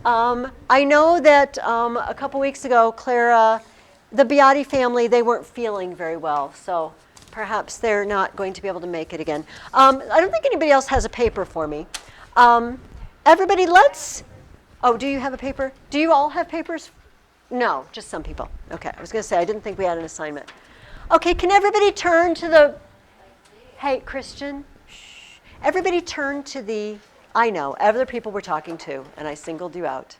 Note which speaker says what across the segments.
Speaker 1: I know that a couple weeks ago, Clara, the Beati family, they weren't feeling very well, so perhaps they're not going to be able to make it again. I don't think anybody else has a paper for me. Everybody, oh, do you have a paper? Do you all have papers? No, just some people. Okay, I was going to say, I didn't think we had an assignment. Okay, can everybody turn to hey, Christian, shh. Everybody turn to I know, other people we're talking to, and I singled you out.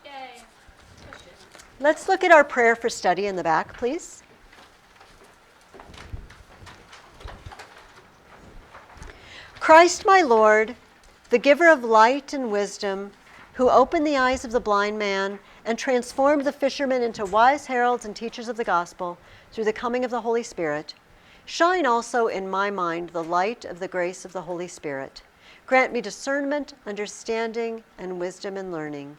Speaker 2: Yay.
Speaker 1: Let's look at our prayer for study in the back, please. Christ, my Lord, the giver of light and wisdom, who opened the eyes of the blind man and transformed the fishermen into wise heralds and teachers of the gospel through the coming of the Holy Spirit, shine also in my mind the light of the grace of the Holy Spirit. Grant me discernment, understanding, and wisdom and learning.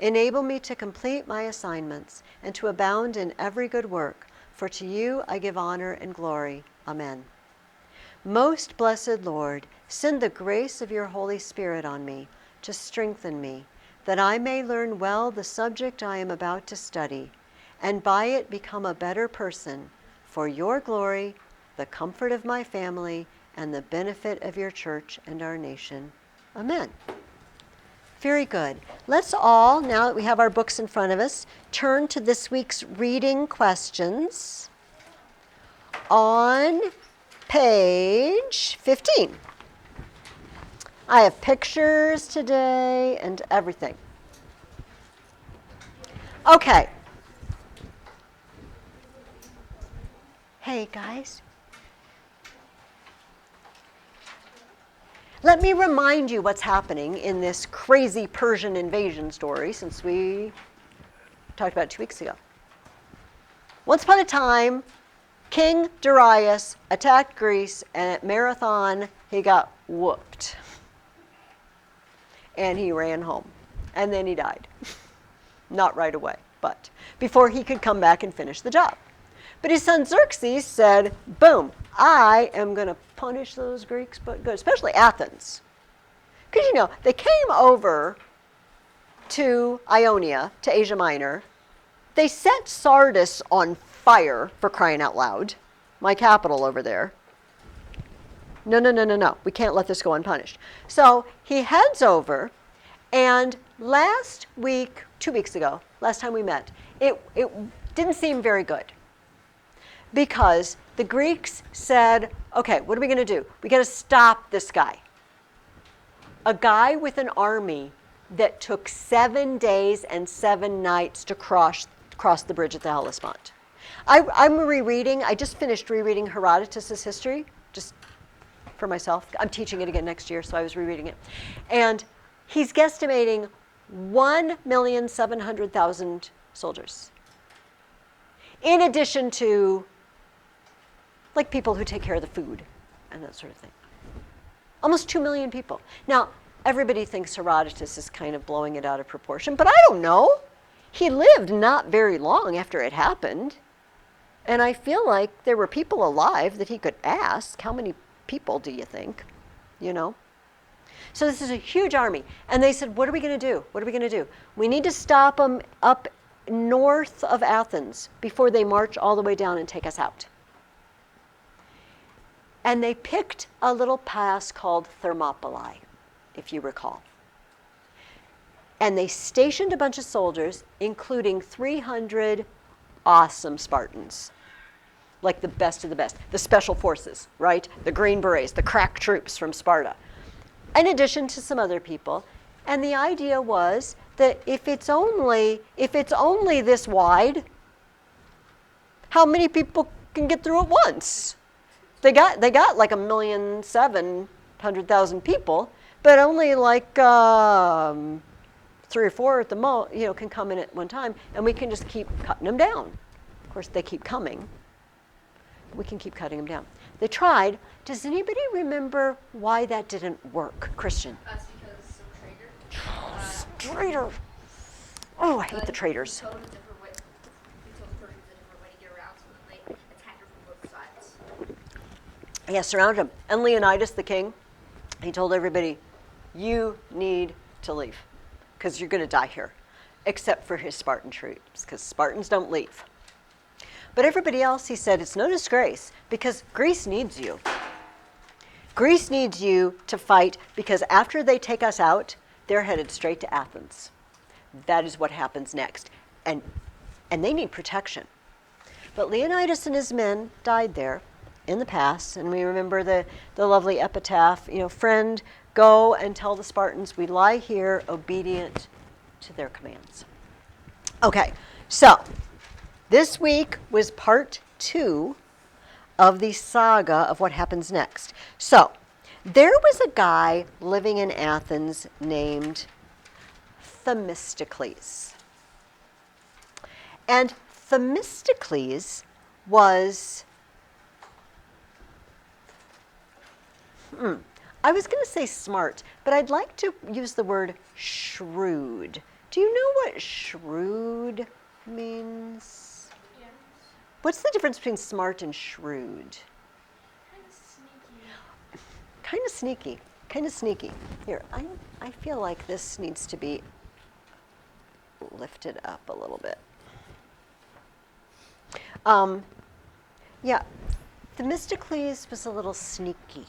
Speaker 1: Enable me to complete my assignments and to abound in every good work, for to you I give honor and glory. Amen. Most blessed Lord, send the grace of your Holy Spirit on me to strengthen me, that I may learn well the subject I am about to study, and by it become a better person, for your glory, the comfort of my family, and the benefit of your church and our nation. Amen. Very good. Let's all, now that we have our books in front of us, turn to this week's reading questions on page 15. I have pictures today and everything. Okay. Hey, guys. Let me remind you what's happening in this crazy Persian invasion story, since we talked about it 2 weeks ago. Once upon a time, King Darius attacked Greece, and at Marathon, he got whooped. And he ran home. And then he died. Not right away, but before he could come back and finish the job. But his son Xerxes said, boom, I am going to punish those Greeks, but good, especially Athens. Because, they came over to Ionia, to Asia Minor. They set Sardis on fire, for crying out loud, my capital over there. No. We can't let this go unpunished. So he heads over, and last week, 2 weeks ago, last time we met, it didn't seem very good. Because the Greeks said, okay, what are we going to do? We got to stop this guy. A guy with an army that took 7 days and 7 nights to cross the bridge at the Hellespont. I'm rereading, I just finished rereading Herodotus' history, just for myself. I'm teaching it again next year, so I was rereading it. And he's guesstimating 1,700,000 soldiers. In addition to like people who take care of the food and that sort of thing. Almost 2 million people. Now, everybody thinks Herodotus is kind of blowing it out of proportion, but I don't know. He lived not very long after it happened. And I feel like there were people alive that he could ask, how many people do you think? So this is a huge army. And they said, what are we going to do? What are we going to do? We need to stop them up north of Athens before they march all the way down and take us out. And they picked a little pass called Thermopylae, if you recall. And they stationed a bunch of soldiers, including 300 awesome Spartans, like the best of the best, the special forces, right? The Green Berets, the crack troops from Sparta, in addition to some other people. And the idea was that if it's only this wide, how many people can get through at once? They got like 1,700,000 people, but only like 3 or 4 at the most, can come in at one time, and we can just keep cutting them down. Of course, they keep coming. We can keep cutting them down. They tried. Does anybody remember why that didn't work, Christian?
Speaker 2: That's because some traitor.
Speaker 1: Traitor. Oh, I hate the traitors.
Speaker 2: He told the Persians a different way to get around, so then they attacked her from both sides.
Speaker 1: Yeah, surrounded him. And Leonidas, the king, he told everybody, you need to leave. because you're going to die here, except for his Spartan troops, because Spartans don't leave. But everybody else, he said, it's no disgrace, because Greece needs you. Greece needs you to fight, because after they take us out, they're headed straight to Athens. That is what happens next. And they need protection. But Leonidas and his men died there in the past, and we remember the lovely epitaph, friend, go and tell the Spartans we lie here obedient to their commands. Okay, so this week was part 2 of the saga of what happens next. So there was a guy living in Athens named Themistocles. And Themistocles was, I was going to say smart, but I'd like to use the word shrewd. Do you know what shrewd means?
Speaker 2: Yes.
Speaker 1: What's the difference between smart and shrewd?
Speaker 2: Kind of sneaky.
Speaker 1: Kind of sneaky. Here, I feel like this needs to be lifted up a little bit. Yeah, Themistocles was a little sneaky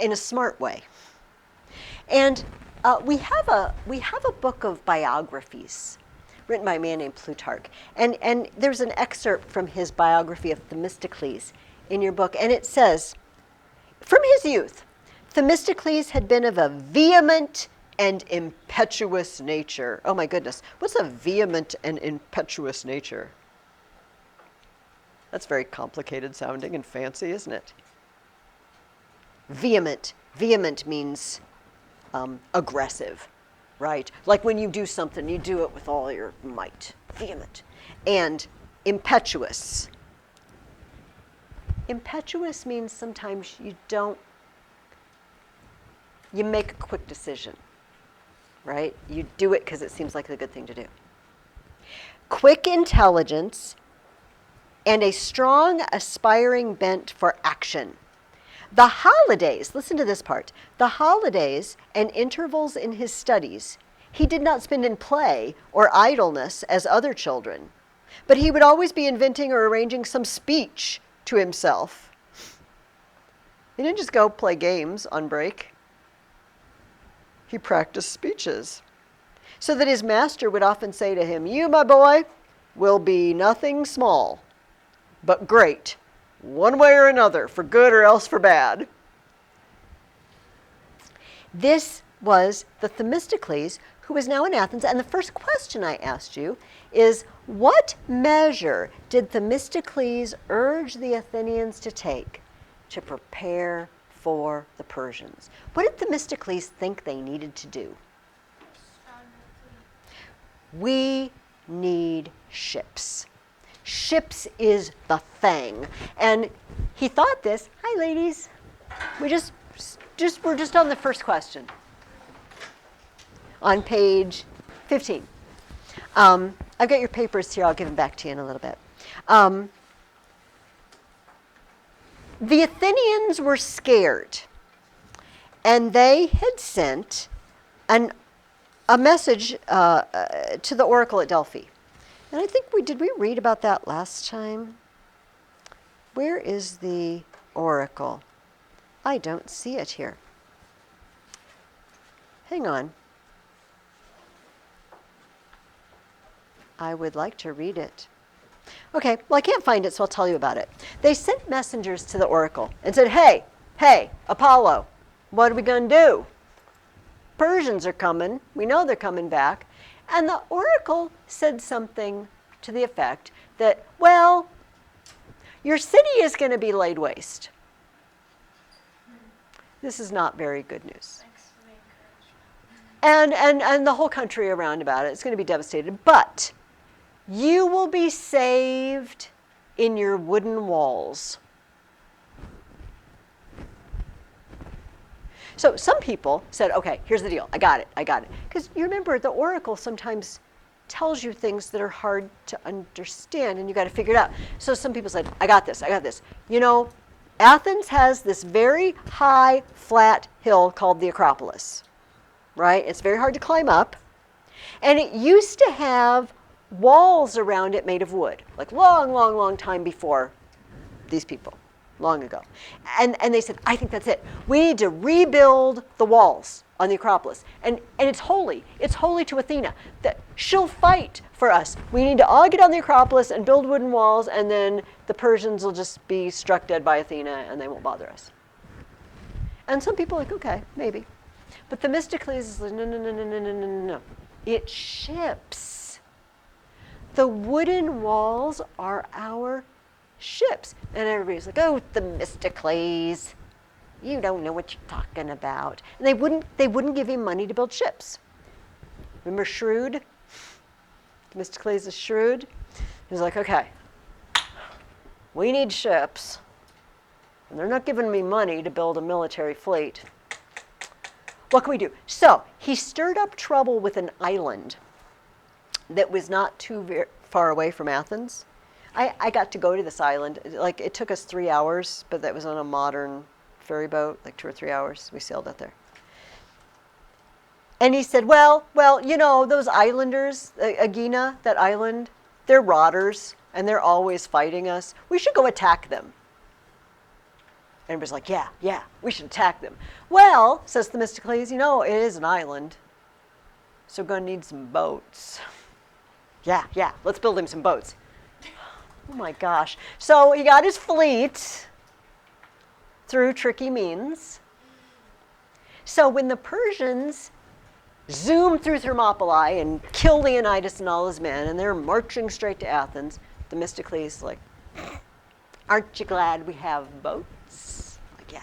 Speaker 1: in a smart way. And we have a book of biographies written by a man named Plutarch. And there's an excerpt from his biography of Themistocles in your book. And it says, from his youth, Themistocles had been of a vehement and impetuous nature. Oh my goodness, what's a vehement and impetuous nature? That's very complicated sounding and fancy, isn't it? Vehement. Vehement means aggressive, right? Like when you do something, you do it with all your might. Vehement. And impetuous. Impetuous means sometimes you make a quick decision, right? You do it because it seems like the good thing to do. Quick intelligence and a strong, aspiring bent for action. The holidays, listen to this part, the holidays and intervals in his studies, he did not spend in play or idleness as other children, but he would always be inventing or arranging some speech to himself. He didn't just go play games on break. He practiced speeches, so that his master would often say to him, "You, my boy, will be nothing small, but great, one way or another, for good or else for bad." This was the Themistocles who is now in Athens. And the first question I asked you is, what measure did Themistocles urge the Athenians to take to prepare for the Persians? What did Themistocles think they needed to do? We need ships. Ships is the thing. And he thought this. Hi, ladies. We're just on the first question. On page 15. I've got your papers here. I'll give them back to you in a little bit. The Athenians were scared, and they had sent a message to the oracle at Delphi. And I think did we read about that last time? Where is the oracle? I don't see it here. Hang on. I would like to read it. Okay, well, I can't find it, so I'll tell you about it. They sent messengers to the oracle and said, hey, Apollo, what are we going to do? Persians are coming. We know they're coming back. And the oracle said something to the effect that, well, your city is going to be laid waste. This is not very good news. And the whole country around about it is going to be devastated. But you will be saved in your wooden walls. So some people said, okay, here's the deal. I got it. Because you remember, the oracle sometimes tells you things that are hard to understand, and you got to figure it out. So some people said, I got this. You know, Athens has this very high, flat hill called the Acropolis. right? It's very hard to climb up. And it used to have walls around it made of wood, like long, long, long time before these people, long ago. And they said, I think that's it. We need to rebuild the walls on the Acropolis. And it's holy. It's holy to Athena. That she'll fight for us. We need to all get on the Acropolis and build wooden walls, and then the Persians will just be struck dead by Athena and they won't bother us. And some people are like, okay, maybe. But Themistocles is like, no, no, no, no, no, no, no, no. It's ships. The wooden walls are our ships. And everybody's like, oh, Themistocles, you don't know what you're talking about. And they wouldn't give him money to build ships. Remember shrewd? Themistocles is shrewd. He's like, okay, we need ships. And they're not giving me money to build a military fleet. What can we do? So he stirred up trouble with an island that was not too far away from Athens. I got to go to this island. Like, it took us 3 hours, but that was on a modern ferry boat, like 2 or 3 hours. We sailed out there. And he said, well, you know, those islanders, Aegina, that island, they're rotters, and they're always fighting us. We should go attack them. And everybody's like, yeah, we should attack them. Well, says Themistocles, you know, it is an island, so we're going to need some boats. Yeah, let's build him some boats. Oh my gosh. So he got his fleet through tricky means. So when the Persians zoom through Thermopylae and kill Leonidas and all his men, and they're marching straight to Athens, Themistocles is like, aren't you glad we have boats? Like, yeah.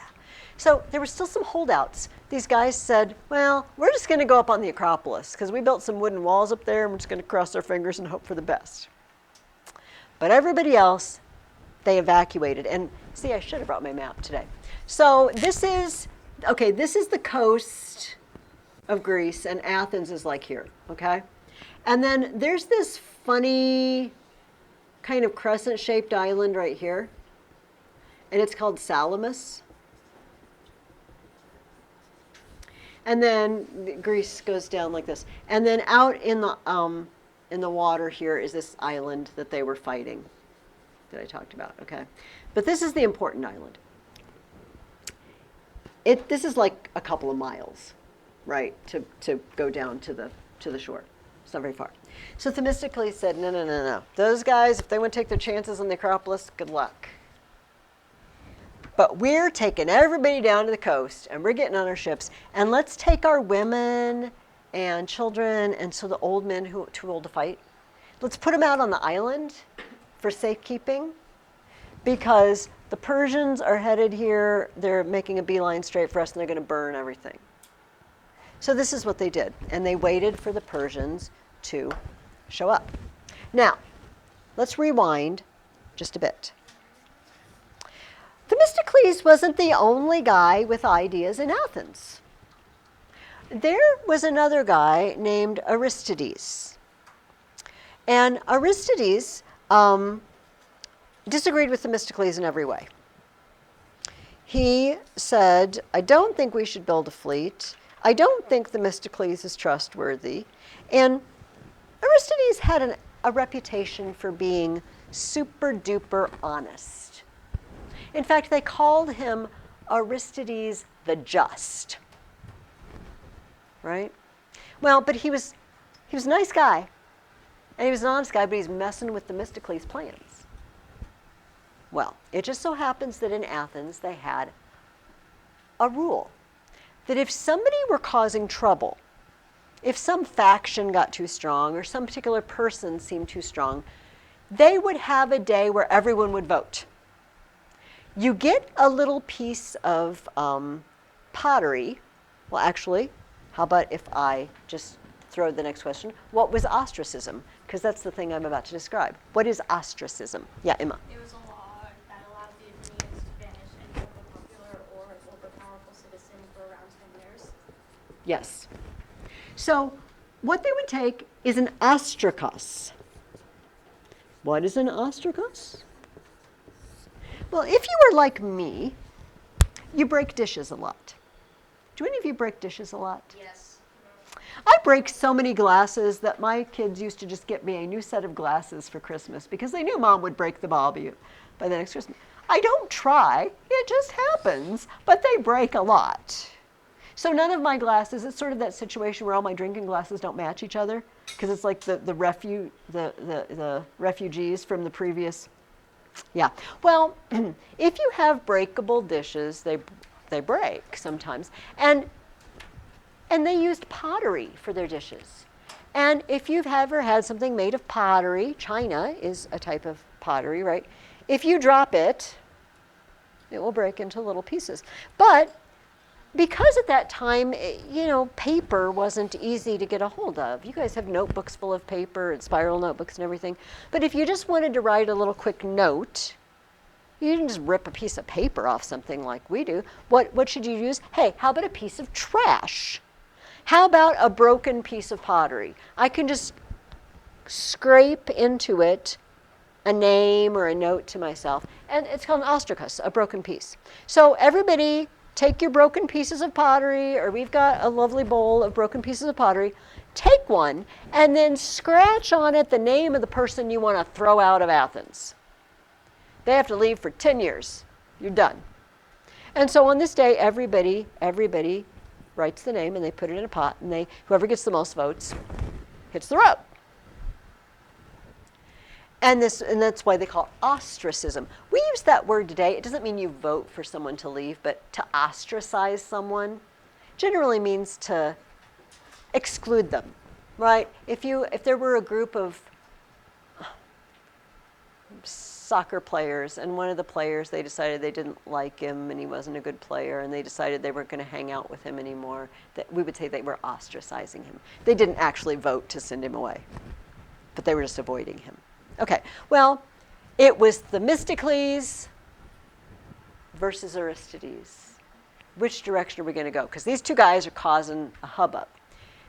Speaker 1: So there were still some holdouts. These guys said, well, we're just going to go up on the Acropolis because we built some wooden walls up there and we're just going to cross our fingers and hope for the best. But everybody else, they evacuated. And see, I should have brought my map today. So this is the coast of Greece, and Athens is like here, okay? And then there's this funny kind of crescent-shaped island right here, and it's called Salamis. And then Greece goes down like this. And then out in the water here is this island that they were fighting that I talked about, okay? But this is the important island. This is like a couple of miles, right, to go down to the shore. It's not very far. So Themistocles said, no. Those guys, if they want to take their chances on the Acropolis, good luck. But we're taking everybody down to the coast, and we're getting on our ships, and let's take our women and children, and so the old men who are too old to fight, let's put them out on the island for safekeeping, because the Persians are headed here, they're making a beeline straight for us, and they're going to burn everything. So this is what they did, and they waited for the Persians to show up. Now, let's rewind just a bit. Themistocles wasn't the only guy with ideas in Athens. There was another guy named Aristides. And Aristides disagreed with Themistocles in every way. He said, I don't think we should build a fleet. I don't think Themistocles is trustworthy. And Aristides had a reputation for being super duper honest. In fact, they called him Aristides the Just. Right? Well, but he was a nice guy. And he was an honest guy, but he's messing with Themistocles' plans. Well, it just so happens that in Athens they had a rule that if somebody were causing trouble, if some faction got too strong or some particular person seemed too strong, they would have a day where everyone would vote. You get a little piece of pottery. Well, actually, how about if I just throw the next question? What was ostracism? Because that's the thing I'm about to describe. What is ostracism? Yeah, Emma.
Speaker 2: It was a law that allowed the Athenians to banish any unpopular or overpowerful citizen for around 10 years.
Speaker 1: Yes. So what they would take is an ostracos. What is an ostracos? Well, if you are like me, you break dishes a lot. Do any of you break dishes a lot?
Speaker 2: Yes,
Speaker 1: break so many glasses that my kids used to just get me a new set of glasses for Christmas because they knew Mom would break them all by the next Christmas. I don't try, it just happens, but they break a lot. So none of my glasses, it's sort of that situation where all my drinking glasses don't match each other because it's like the refugees from the previous. Yeah. Well, if you have breakable dishes, they break sometimes. And they used pottery for their dishes. And if you've ever had something made of pottery, china is a type of pottery, right? If you drop it, it will break into little pieces. But because at that time, paper wasn't easy to get a hold of. You guys have notebooks full of paper and spiral notebooks and everything. But if you just wanted to write a little quick note, you didn't just rip a piece of paper off something like we do. What should you use? Hey, how about a piece of trash? How about a broken piece of pottery? I can just scrape into it a name or a note to myself, and it's called an ostrakus, a broken piece. So everybody take your broken pieces of pottery, or we've got a lovely bowl of broken pieces of pottery, take one, and then scratch on it the name of the person you want to throw out of Athens. They have to leave for 10 years. You're done. And so on this day, everybody writes the name, and they put it in a pot, and whoever gets the most votes hits the road. And that's why they call it ostracism. We use that word today. It doesn't mean you vote for someone to leave, but to ostracize someone generally means to exclude them, right? If there were a group of soccer players, and one of the players, they decided they didn't like him and he wasn't a good player, and they decided they weren't going to hang out with him anymore, that we would say they were ostracizing him. They didn't actually vote to send him away, but they were just avoiding him. Okay, well, it was Themistocles versus Aristides. Which direction are we going to go? Because these two guys are causing a hubbub.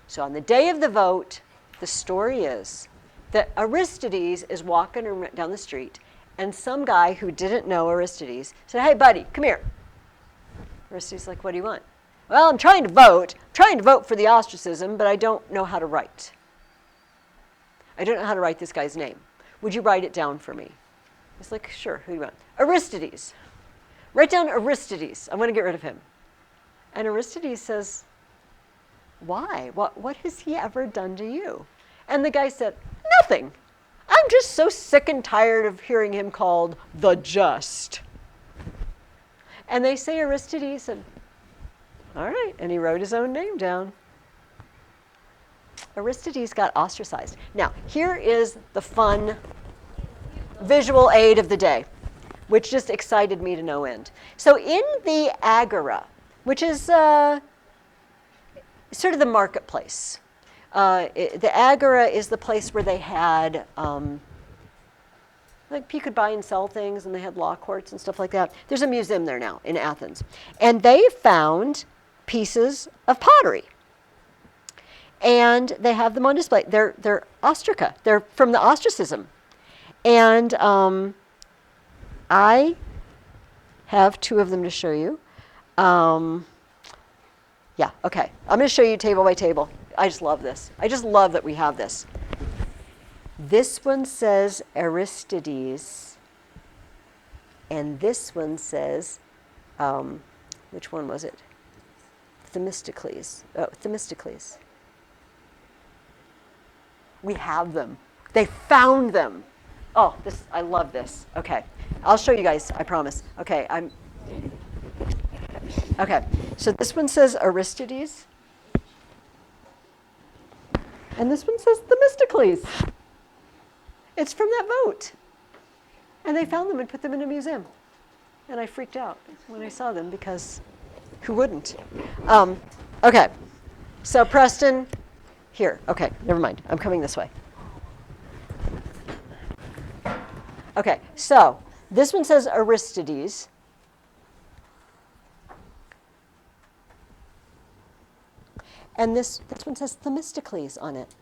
Speaker 1: So on the day of the vote, the story is that Aristides is walking down the street, and some guy who didn't know Aristides said, "Hey, buddy, come here." Aristides is like, "What do you want?" "Well, I'm trying to vote for the ostracism, but I don't know how to write. I don't know how to write this guy's name. Would you write it down for me?" He's like, "Sure, who do you want?" "Aristides. Write down Aristides. I want to get rid of him." And Aristides says, "Why? What has he ever done to you?" And the guy said, "Nothing. I'm just so sick and tired of hearing him called the just." And they say Aristides said, "All right," and he wrote his own name down. Aristides got ostracized. Now, here is the fun visual aid of the day, which just excited me to no end. So in the agora, which is sort of the marketplace, the agora is the place where they had, like you could buy and sell things, and they had law courts and stuff like that. There's a museum there now in Athens. And they found pieces of pottery. And they have them on display. They're ostraca. They're from the ostracism. And I have two of them to show you. Yeah, okay. I'm going to show you table by table. I just love this. I just love that we have this. This one says Aristides. And this one says, which one was it? Themistocles. Oh, Themistocles. We have them. They found them. Oh, I love this. Okay. I'll show you guys, I promise. Okay, okay. So this one says Aristides. And this one says Themistocles. It's from that vote. And they found them and put them in a museum. And I freaked out when I saw them because who wouldn't? Okay. So Preston, here. Okay, never mind. I'm coming this way. Okay, so this one says Aristides. And this one says Themistocles on it.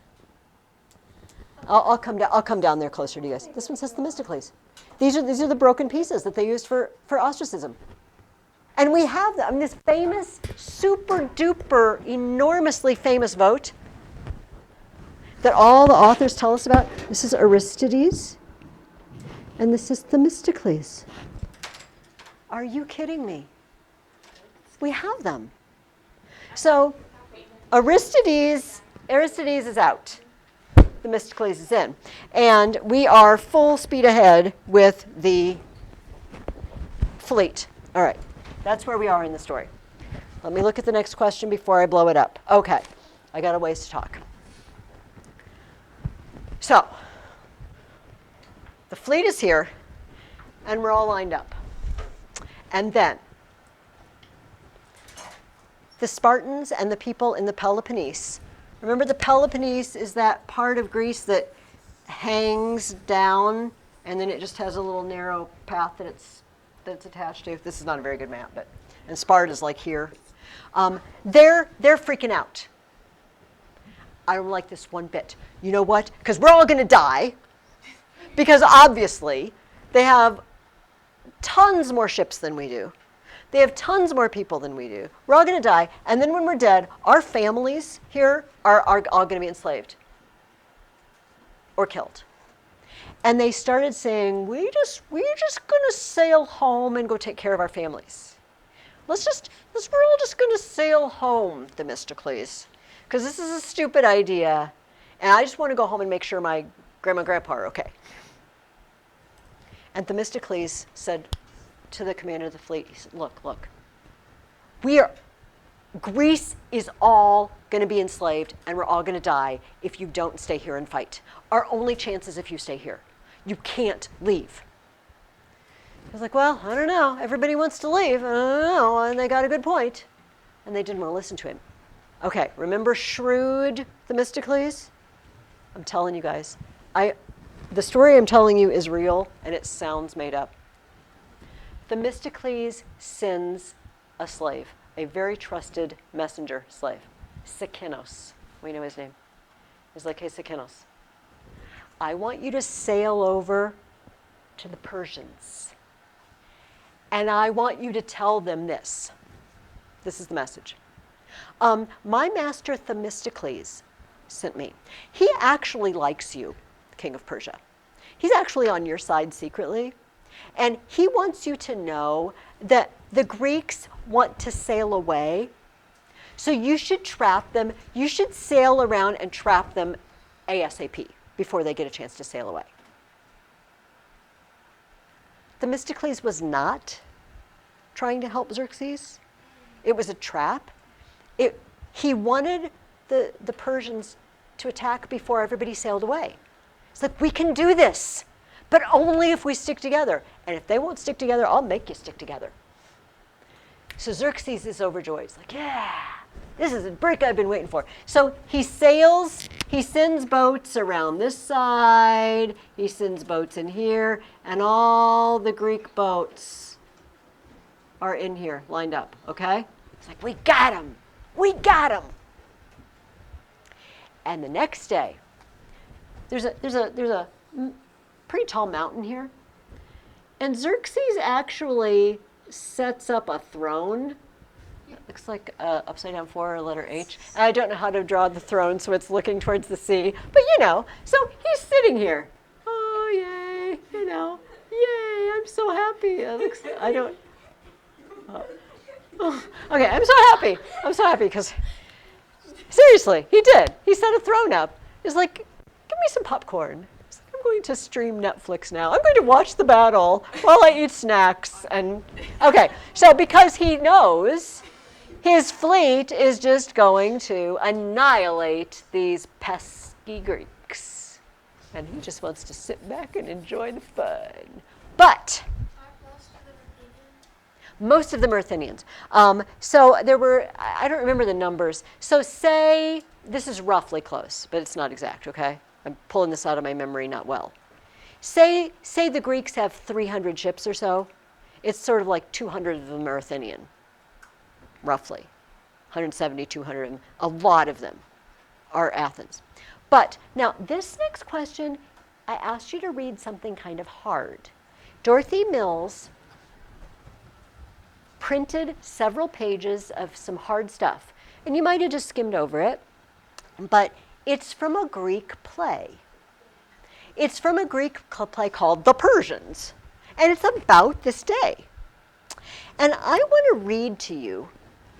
Speaker 1: I'll come down there closer to you guys. This one says Themistocles. These are the broken pieces that they used for ostracism. And we have them. I mean, this famous, super duper, enormously famous vote that all the authors tell us about. This is Aristides, and this is Themistocles. Are you kidding me? We have them. So Aristides is out. Themistocles is in. And we are full speed ahead with the fleet. All right, that's where we are in the story. Let me look at the next question before I blow it up. Okay, I got a ways to talk. So, the fleet is here, and we're all lined up. And then, the Spartans and the people in the Peloponnese. Remember, the Peloponnese is that part of Greece that hangs down, and then it just has a little narrow path that it's attached to. This is not a very good map, but and Sparta's like here. They're freaking out. I don't like this one bit. You know what? Because we're all going to die. Because obviously, they have tons more ships than we do. They have tons more people than we do. We're all going to die. And then when we're dead, our families here are all going to be enslaved or killed. And they started saying, we're just going to sail home and go take care of our families. We're all just going to sail home, Themistocles, because this is a stupid idea. And I just want to go home and make sure my grandma and grandpa are okay. And Themistocles said to the commander of the fleet, he said, look, Greece is all going to be enslaved and we're all going to die if you don't stay here and fight. Our only chance is if you stay here. You can't leave. I was like, well, I don't know. Everybody wants to leave. I don't know. And they got a good point. And they didn't want to listen to him. Okay, remember shrewd Themistocles? I'm telling you guys. The story I'm telling you is real, and it sounds made up. Themistocles sends a slave, a very trusted messenger slave, Sikinos. We know his name. He's like, hey, Sikinos, I want you to sail over to the Persians, and I want you to tell them this. This is the message. My master Themistocles sent me. He actually likes you, king of Persia. He's actually on your side secretly. And he wants you to know that the Greeks want to sail away. So you should trap them. You should sail around and trap them ASAP before they get a chance to sail away. Themistocles was not trying to help Xerxes. It was a trap. He wanted the Persians to attack before everybody sailed away. It's like, we can do this, but only if we stick together. And if they won't stick together, I'll make you stick together. So Xerxes is overjoyed. He's like, yeah, this is a break I've been waiting for. So he sails, he sends boats around this side, he sends boats in here, and all the Greek boats are in here, lined up, okay? It's like, we got him, we got him. And the next day, there's a pretty tall mountain here. And Xerxes actually sets up a throne. It looks like an upside down 4 letter H. And I don't know how to draw the throne, so it's looking towards the sea. But you know, so he's sitting here. Oh, yay, you know, yay, I'm so happy. Okay, I'm so happy because seriously, he did. He set a throne up. He's like, give me some popcorn. He's like, I'm going to stream Netflix now. I'm going to watch the battle while I eat snacks. And okay, so because he knows his fleet is just going to annihilate these pesky Greeks. And he just wants to sit back and enjoy the fun. But most of them are Athenians. So there were, I don't remember the numbers. So say, this is roughly close, but it's not exact, okay? I'm pulling this out of my memory not well. Say the Greeks have 300 ships or so. It's sort of like 200 of them are Athenian, roughly. 170, 200, a lot of them are Athens. But now this next question, I asked you to read something kind of hard. Dorothy Mills printed several pages of some hard stuff. And you might have just skimmed over it, but It's from a Greek play. It's from a Greek play called The Persians, and it's about this day. And I want to read to you,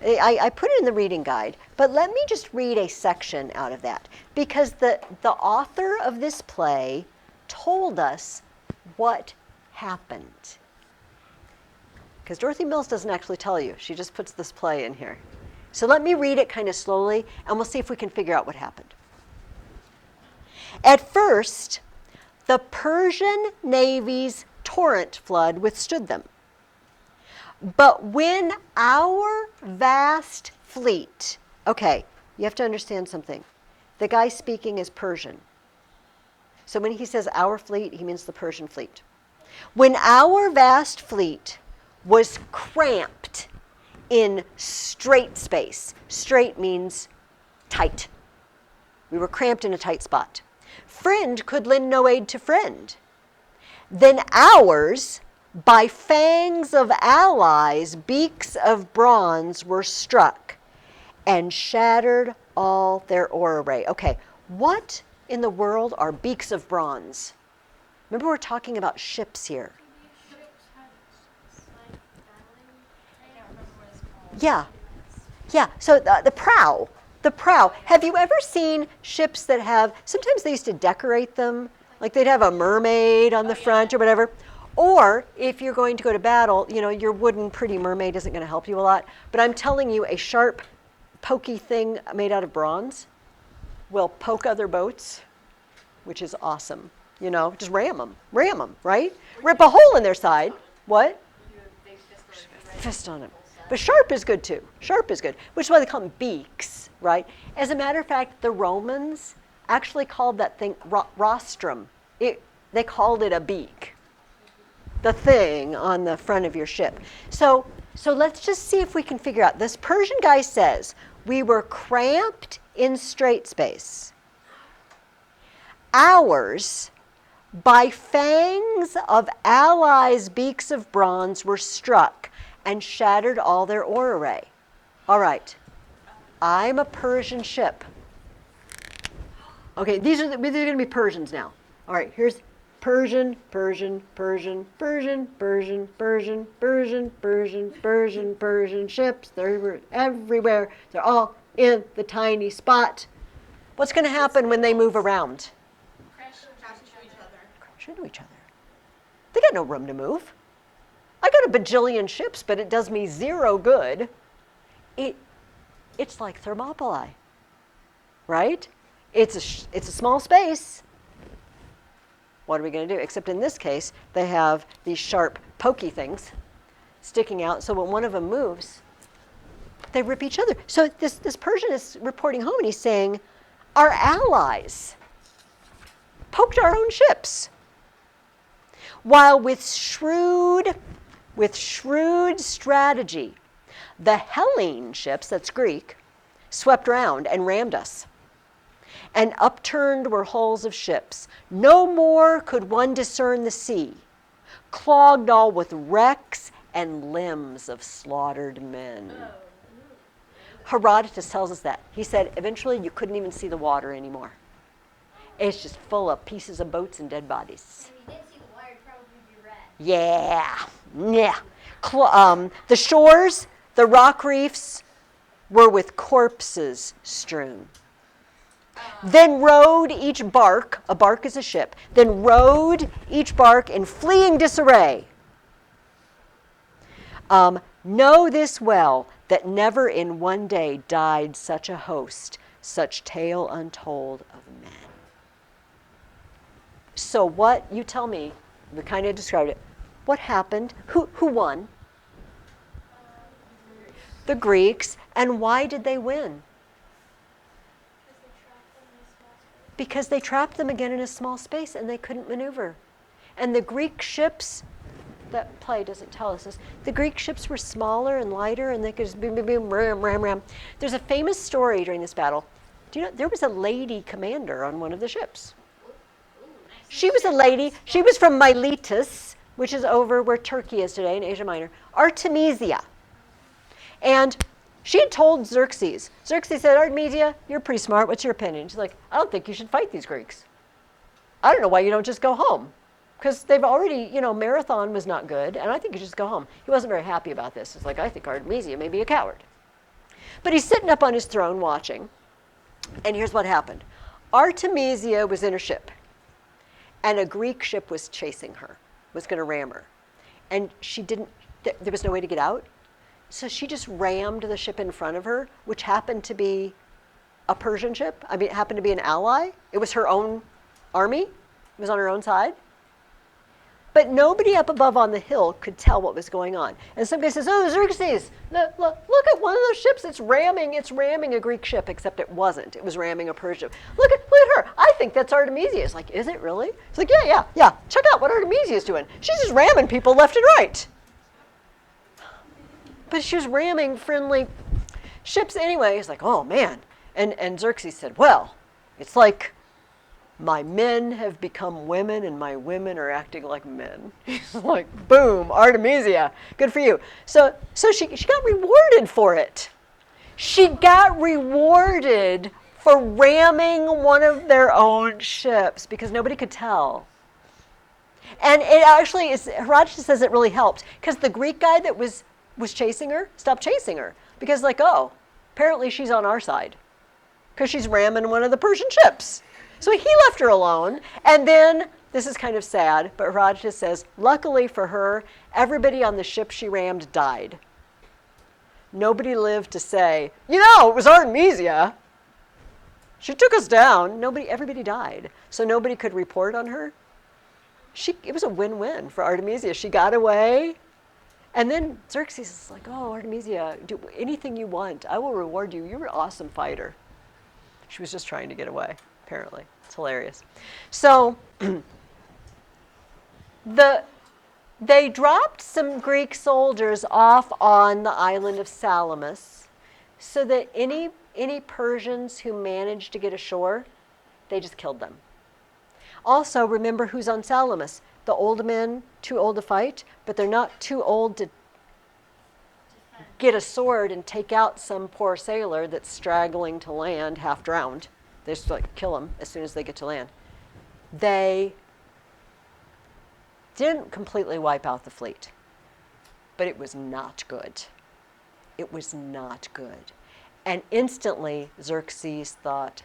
Speaker 1: I put it in the reading guide, but let me just read a section out of that, because the author of this play told us what happened. Because Dorothy Mills doesn't actually tell you, she just puts this play in here. So let me read it kind of slowly, and we'll see if we can figure out what happened. At first, the Persian Navy's torrent flood withstood them. But when our vast fleet, okay, you have to understand something. The guy speaking is Persian. So when he says our fleet, he means the Persian fleet. When our vast fleet was cramped in strait space, strait means tight. We were cramped in a tight spot. Friend could lend no aid to friend. Then ours, by fangs of allies, beaks of bronze were struck and shattered all their ore array. Okay, what in the world are beaks of bronze? Remember, we're talking about ships here. Yeah, so the prow. The prow. Have you ever seen ships that have, sometimes they used to decorate them, like they'd have a mermaid on the front or whatever. Or if you're going to go to battle, you know, your wooden pretty mermaid isn't going to help you a lot. But I'm telling you, a sharp, pokey thing made out of bronze will poke other boats, which is awesome. You know, just ram them, right? Rip a hole in their side. What? Fist on them. But sharp is good too. Sharp is good, which is why they call them beaks, right? As a matter of fact, the Romans actually called that thing rostrum. They called it a beak, the thing on the front of your ship. So let's just see if we can figure out. This Persian guy says, we were cramped in strait space. Ours, by fangs of allies' beaks of bronze, were struck and shattered all their ore array. All right, I'm a Persian ship. Okay, these are going to be Persians now. All right, here's Persian, Persian, Persian, Persian, Persian, Persian, Persian, Persian, Persian, Persian ships. They're everywhere. They're all in the tiny spot. What's going to happen when they move around?
Speaker 2: Crash into each other.
Speaker 1: Crash into each other. They got no room to move. I got a bajillion ships, but it does me zero good. It's like Thermopylae, right? It's a small space. What are we going to do? Except in this case, they have these sharp, pokey things sticking out, so when one of them moves, they rip each other. So this Persian is reporting home, and he's saying, our allies poked our own ships. While with shrewd strategy, the Hellene ships, that's Greek, swept round and rammed us. And upturned were hulls of ships. No more could one discern the sea, clogged all with wrecks and limbs of slaughtered men. Herodotus tells us that. He said eventually you couldn't even see the water anymore. It's just full of pieces of boats and dead bodies.
Speaker 3: If you did see the water, it'd probably be red.
Speaker 1: Yeah. The shores, the rock reefs were with corpses strewn. Then rode each bark, a bark is a ship, then rode each bark in fleeing disarray. Know this well, that never in one day died such a host, such tale untold of men. So what, you tell me, we kind of described it. What happened? Who won? The Greeks. And why did they win? Because they trapped them again in a small space and they couldn't maneuver. And the Greek ships, that play doesn't tell us this, the Greek ships were smaller and lighter and they could just boom, boom, boom, ram, ram, ram. There's a famous story during this battle. Do you know, there was a lady commander on one of the ships. She was a lady, she was from Miletus, which is over where Turkey is today in Asia Minor, Artemisia. And She had told Xerxes. Xerxes said, Artemisia, you're pretty smart. What's your opinion? She's like, I don't think you should fight these Greeks. I don't know why you don't just go home. Because they've already, Marathon was not good, and I think you should just go home. He wasn't very happy about this. It's like, I think Artemisia may be a coward. But he's sitting up on his throne watching, and here's what happened. Artemisia was in her ship, and a Greek ship was chasing her, was going to ram her. And there was no way to get out, so she just rammed the ship in front of her, which happened to be a Persian ship. I mean, it happened to be an ally. It was her own army. It was on her own side. But nobody up above on the hill could tell what was going on. And some guy says, oh, Xerxes, look at one of those ships. It's ramming a Greek ship, except it wasn't. It was ramming a Persian ship. Look at her. I think that's Artemisia. It's like, is it really? It's like, yeah. Check out what Artemisia is doing. She's just ramming people left and right. But she was ramming friendly ships anyway. He's like, oh, man. And Xerxes said, well, it's like my men have become women and my women are acting like men. He's like, boom, Artemisia, good for you. So she got rewarded for it. She got rewarded for ramming one of their own ships because nobody could tell. And it actually is, Herodotus says it really helped because the Greek guy that was chasing her stopped chasing her because apparently she's on our side because she's ramming one of the Persian ships. So he left her alone, and then, this is kind of sad, but Herodotus says, luckily for her, everybody on the ship she rammed died. Nobody lived to say, it was Artemisia. She took us down. Everybody died. So nobody could report on her. It was a win-win for Artemisia. She got away, and then Xerxes is like, oh, Artemisia, do anything you want. I will reward you. You're an awesome fighter. She was just trying to get away. Apparently. It's hilarious. So they dropped some Greek soldiers off on the island of Salamis so that any Persians who managed to get ashore, they just killed them. Also, remember who's on Salamis. The old men, too old to fight, but they're not too old to get a sword and take out some poor sailor that's straggling to land, half drowned. They just kill them as soon as they get to land. They didn't completely wipe out the fleet, but it was not good. It was not good. And instantly, Xerxes thought,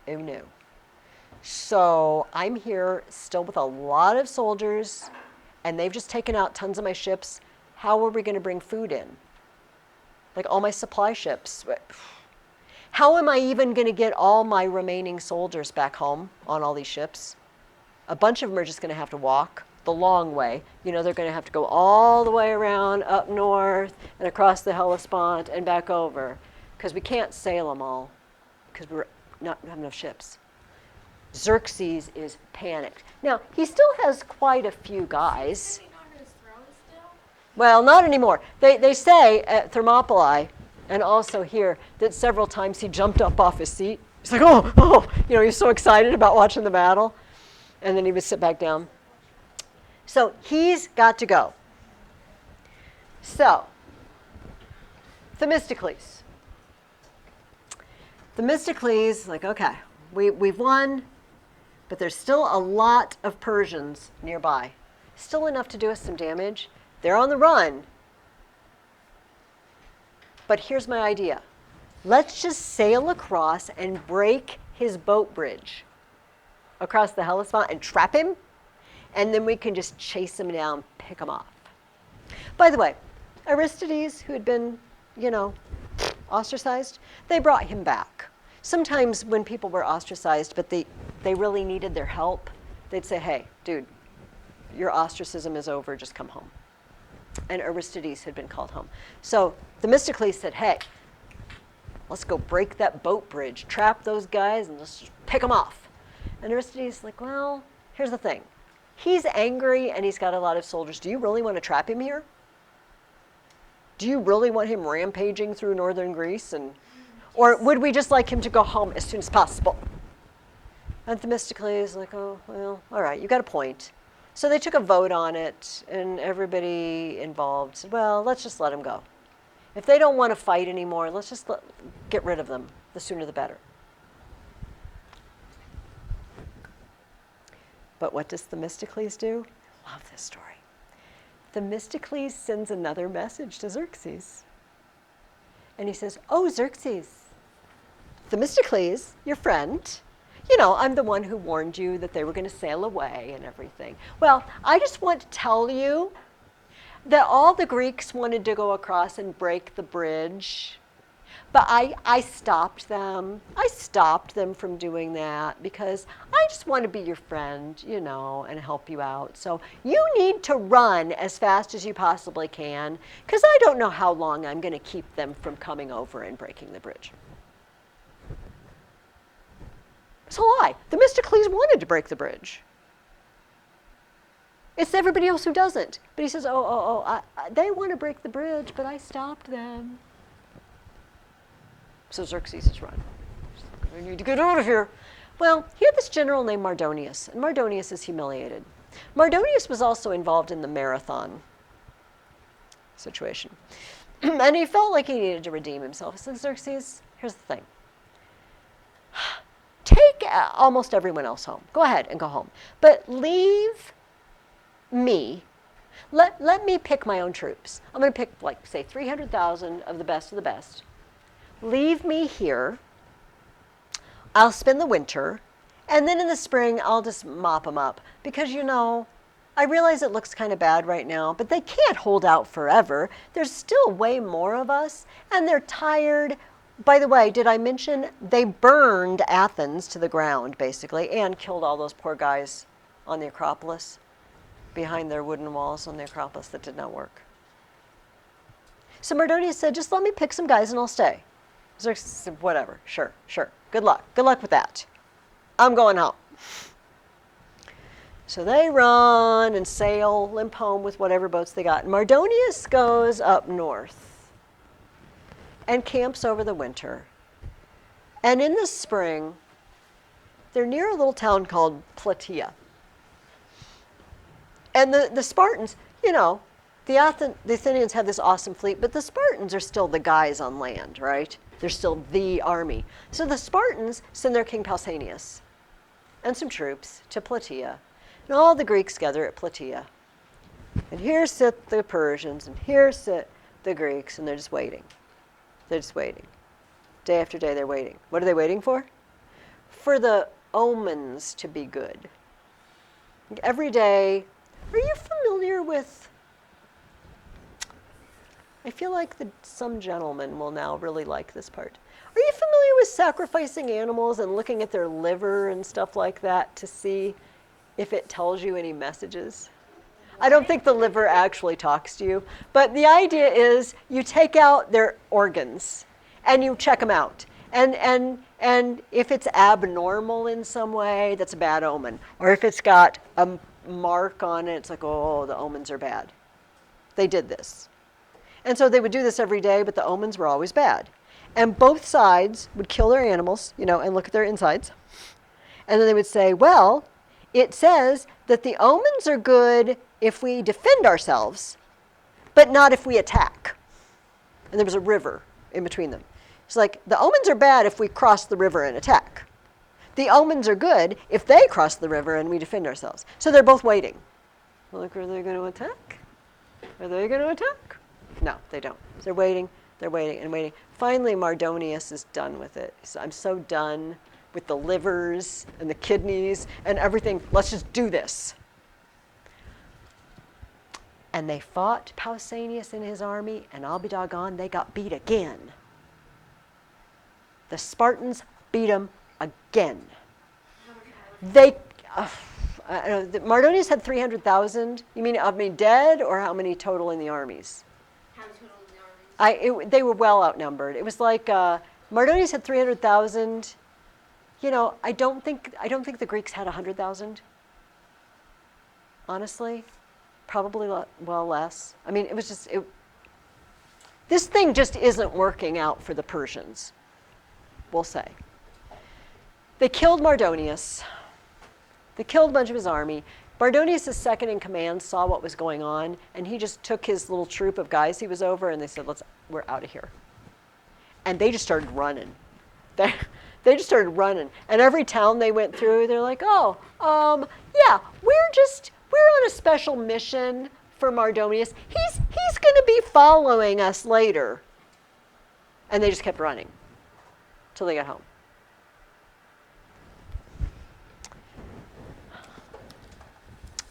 Speaker 1: oh no. So I'm here still with a lot of soldiers, and they've just taken out tons of my ships. How are we going to bring food in? Like all my supply ships. How am I even going to get all my remaining soldiers back home on all these ships? A bunch of them are just going to have to walk the long way. They're going to have to go all the way around up north and across the Hellespont and back over because we can't sail them all because we don't have enough ships. Xerxes is panicked. Now, he still has quite a few guys.
Speaker 2: Sitting on his throne still?
Speaker 1: Well, not anymore. They say at Thermopylae, and also here, that several times he jumped up off his seat. He's like, oh, he was so excited about watching the battle. And then he would sit back down. So he's got to go. So, Themistocles. Themistocles, okay, we've won, but there's still a lot of Persians nearby. Still enough to do us some damage. They're on the run. But here's my idea. Let's just sail across and break his boat bridge across the Hellespont and trap him, and then we can just chase him down, pick him off. By the way, Aristides, who had been, ostracized, they brought him back. Sometimes when people were ostracized, but they really needed their help, they'd say, hey, dude, your ostracism is over, just come home. And Aristides had been called home. So Themistocles said, hey, let's go break that boat bridge, trap those guys, and let's just pick them off. And Aristides is like, well, here's the thing. He's angry and he's got a lot of soldiers. Do you really want to trap him here? Do you really want him rampaging through northern Greece? Or would we just like him to go home as soon as possible? And Themistocles is like, oh, well, all right, you got a point. So they took a vote on it, and everybody involved said, well, let's just let him go. If they don't want to fight anymore, let's just get rid of them. The sooner the better. But what does Themistocles do? Love this story. Themistocles sends another message to Xerxes. And he says, oh, Xerxes, Themistocles, your friend, you know, I'm the one who warned you that they were going to sail away and everything. Well, I just want to tell you that all the Greeks wanted to go across and break the bridge. But I stopped them. I stopped them from doing that because I just want to be your friend, you know, and help you out. So you need to run as fast as you possibly can because I don't know how long I'm going to keep them from coming over and breaking the bridge. It's a lie. Themistocles wanted to break the bridge. It's everybody else who doesn't. But he says, they want to break the bridge, but I stopped them. So Xerxes is run. I need to get out of here. Well, he had this general named Mardonius, and Mardonius is humiliated. Mardonius was also involved in the marathon situation. And he felt like he needed to redeem himself. He said, Xerxes, here's the thing. Take almost everyone else home. Go ahead and go home. But leave me. Let me pick my own troops. I'm going to pick, like, say, 300,000 of the best. Leave me here. I'll spend the winter. And then in the spring, I'll just mop them up. Because, you know, I realize it looks kind of bad right now, but they can't hold out forever. There's still way more of us, and they're tired. By the way, did I mention they burned Athens to the ground, basically, and killed all those poor guys on the Acropolis, behind their wooden walls on the Acropolis that did not work. So Mardonius said, just let me pick some guys and I'll stay. Xerxes said, whatever, sure. Good luck with that. I'm going home. So they run and sail, limp home with whatever boats they got. And Mardonius goes up north and camps over the winter. And in the spring, they're near a little town called Plataea. And the Spartans, you know, the Athenians have this awesome fleet, but the Spartans are still the guys on land, right? They're still the army. So the Spartans send their king Pausanias and some troops to Plataea. And all the Greeks gather at Plataea. And here sit the Persians, and here sit the Greeks, and they're just waiting. Day after day, they're waiting. What are they waiting for? For the omens to be good. Every day, are you familiar with, I feel like some gentlemen will now really like this part. Are you familiar with sacrificing animals and looking at their liver and stuff like that to see if it tells you any messages? I don't think the liver actually talks to you, but the idea is you take out their organs and you check them out. And if it's abnormal in some way, that's a bad omen. Or if it's got a mark on it, it's like, oh, the omens are bad. They did this. And so they would do this every day, but the omens were always bad. And both sides would kill their animals, you know, and look at their insides. And then they would say, well, it says that the omens are good if we defend ourselves, but not if we attack. And there was a river in between them. It's like, the omens are bad if we cross the river and attack. The omens are good if they cross the river and we defend ourselves. So they're both waiting. Like, are they going to attack? Are they going to attack? No, they don't. They're waiting, and waiting. Finally, Mardonius is done with it. He said, I'm so done with the livers and the kidneys and everything. Let's just do this. And they fought Pausanias and his army, and I'll be doggone, they got beat again. The Spartans beat them again. Mardonius had 300,000. You mean dead, or how many total in the armies?
Speaker 2: How many total in the armies?
Speaker 1: They were well outnumbered. It was like Mardonius had 300,000. You know, I don't think the Greeks had 100,000. Honestly, probably less. I mean, it was just this thing just isn't working out for the Persians. We'll say. They killed Mardonius. They killed a bunch of his army. Mardonius' second in command saw what was going on, and he just took his little troop of guys he was over, and they said, we're out of here. And they just started running. They just started running. And every town they went through, they're like, yeah, we're on a special mission for Mardonius. He's going to be following us later. And they just kept running till they got home.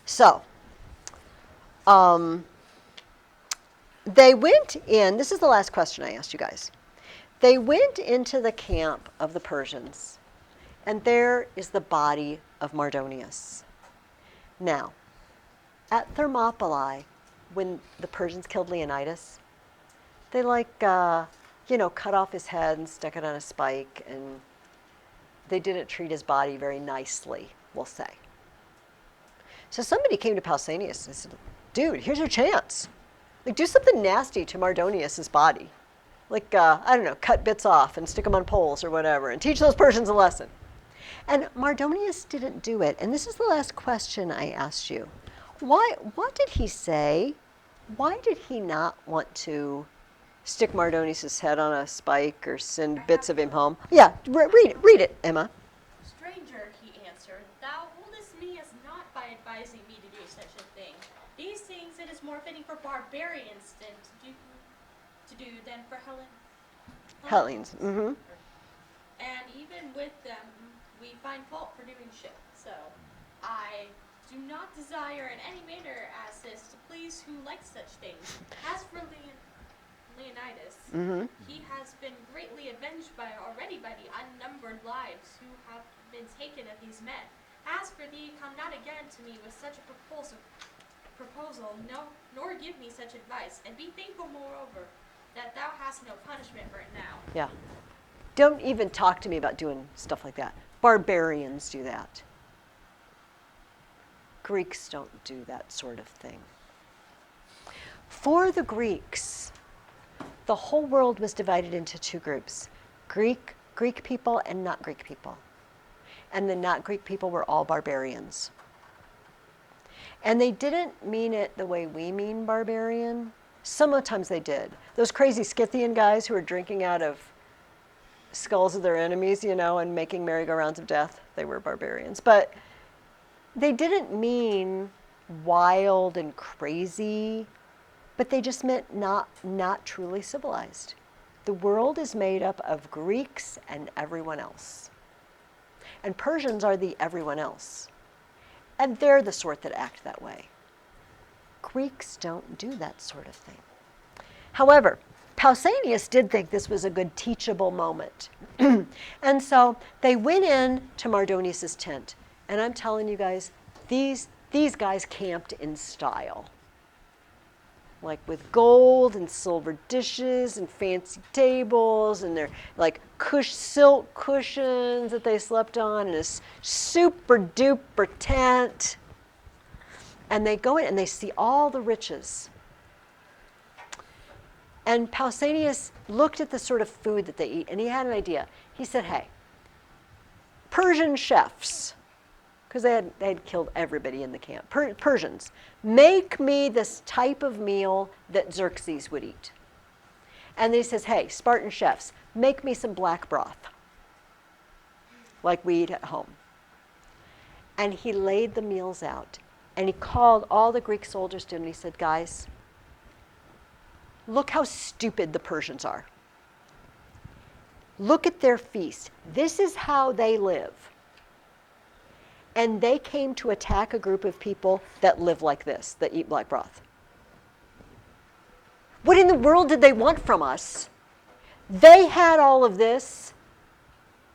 Speaker 1: So, they went in, this is the last question I asked you guys. They went into the camp of the Persians, and there is the body of Mardonius. Now, at Thermopylae, when the Persians killed Leonidas, they cut off his head and stuck it on a spike, and they didn't treat his body very nicely, we'll say. So somebody came to Pausanias and said, dude, here's your chance. Do something nasty to Mardonius' body. Cut bits off and stick them on poles or whatever and teach those Persians a lesson. And Mardonius didn't do it. And this is the last question I asked you. What did he say? Why did he not want to stick Mardonius' head on a spike or send bits of him home? Yeah, read it, Emma.
Speaker 2: Stranger, he answered, thou holdest me as not by advising me to do such a thing. These things it is more fitting for barbarians to do than for
Speaker 1: Hellenes. Mm-hmm.
Speaker 2: And even with them, we find fault for doing shit. So I do not desire in any manner as this to please who likes such things. As for Leonidas, he has been greatly avenged already by the unnumbered lives who have been taken of these men. As for thee, come not again to me with such a proposal, nor give me such advice, and be thankful moreover that thou hast no punishment for it now.
Speaker 1: Yeah. Don't even talk to me about doing stuff like that. Barbarians do that. Greeks don't do that sort of thing. For the Greeks, the whole world was divided into two groups, Greek people and not Greek people. And the not Greek people were all barbarians. And they didn't mean it the way we mean barbarian. Sometimes they did. Those crazy Scythian guys who were drinking out of skulls of their enemies, and making merry-go-rounds of death, they were barbarians. But they didn't mean wild and crazy, but they just meant not truly civilized. The world is made up of Greeks and everyone else. And Persians are the everyone else. And they're the sort that act that way. Greeks don't do that sort of thing. However, Pausanias did think this was a good teachable moment. And so they went in to Mardonius' tent. And I'm telling you guys, these guys camped in style. Like with gold and silver dishes and fancy tables, and they're like silk cushions that they slept on, and this super duper tent. And they go in and they see all the riches. And Pausanias looked at the sort of food that they eat, and he had an idea. He said, hey, Persian chefs, because they had killed everybody in the camp. Persians, make me this type of meal that Xerxes would eat. And then he says, hey, Spartan chefs, make me some black broth, like we eat at home. And he laid the meals out, and he called all the Greek soldiers to him, and he said, guys, look how stupid the Persians are. Look at their feast. This is how they live. And they came to attack a group of people that live like this, that eat black broth. What in the world did they want from us? They had all of this.